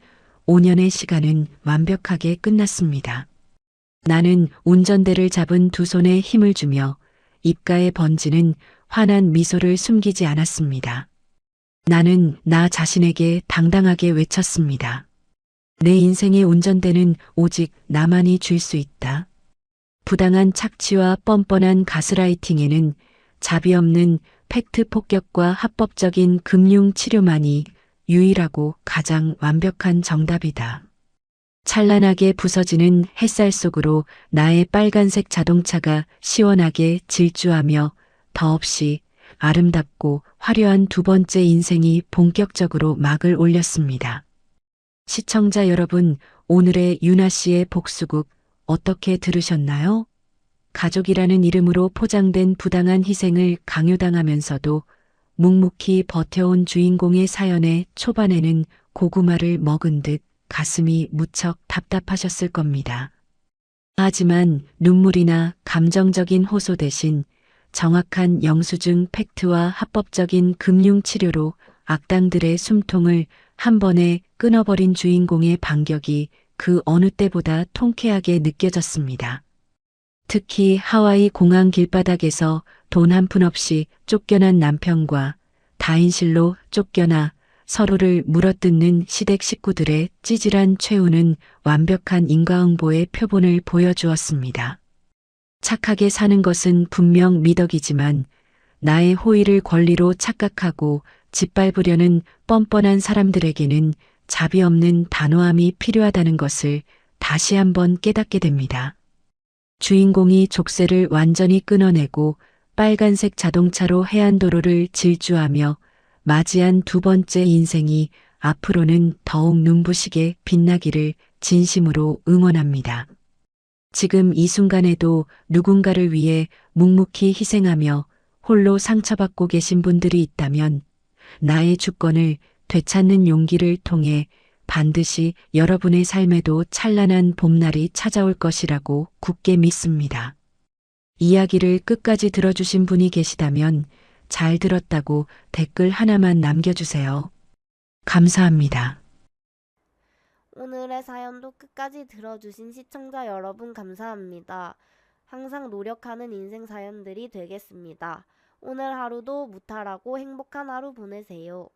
5년의 시간은 완벽하게 끝났습니다. 나는 운전대를 잡은 두 손에 힘을 주며 입가에 번지는 환한 미소를 숨기지 않았습니다. 나는 나 자신에게 당당하게 외쳤습니다. 내 인생의 운전대는 오직 나만이 줄 수 있다. 부당한 착취와 뻔뻔한 가스라이팅에는 자비 없는 팩트 폭격과 합법적인 금융 치료만이 유일하고 가장 완벽한 정답이다. 찬란하게 부서지는 햇살 속으로 나의 빨간색 자동차가 시원하게 질주하며 더없이 아름답고 화려한 두 번째 인생이 본격적으로 막을 올렸습니다. 시청자 여러분, 오늘의 유나 씨의 복수극 어떻게 들으셨나요? 가족이라는 이름으로 포장된 부당한 희생을 강요당하면서도 묵묵히 버텨온 주인공의 사연의 초반에는 고구마를 먹은 듯 가슴이 무척 답답하셨을 겁니다. 하지만 눈물이나 감정적인 호소 대신 정확한 영수증 팩트와 합법적인 금융치료로 악당들의 숨통을 한 번에 끊어버린 주인공의 반격이 그 어느 때보다 통쾌하게 느껴졌습니다. 특히 하와이 공항 길바닥에서 돈 한 푼 없이 쫓겨난 남편과 다인실로 쫓겨나 서로를 물어뜯는 시댁 식구들의 찌질한 최후는 완벽한 인과응보의 표본을 보여주었습니다. 착하게 사는 것은 분명 미덕이지만 나의 호의를 권리로 착각하고 짓밟으려는 뻔뻔한 사람들에게는 자비 없는 단호함이 필요하다는 것을 다시 한번 깨닫게 됩니다. 주인공이 족쇄를 완전히 끊어내고 빨간색 자동차로 해안도로를 질주하며 맞이한 두 번째 인생이 앞으로는 더욱 눈부시게 빛나기를 진심으로 응원합니다. 지금 이 순간에도 누군가를 위해 묵묵히 희생하며 홀로 상처받고 계신 분들이 있다면 나의 주권을 되찾는 용기를 통해 반드시 여러분의 삶에도 찬란한 봄날이 찾아올 것이라고 굳게 믿습니다. 이야기를 끝까지 들어주신 분이 계시다면 잘 들었다고 댓글 하나만 남겨주세요. 감사합니다.
오늘의 사연도 끝까지 들어주신 시청자 여러분 감사합니다. 항상 노력하는 인생 사연들이 되겠습니다. 오늘 하루도 무탈하고 행복한 하루 보내세요.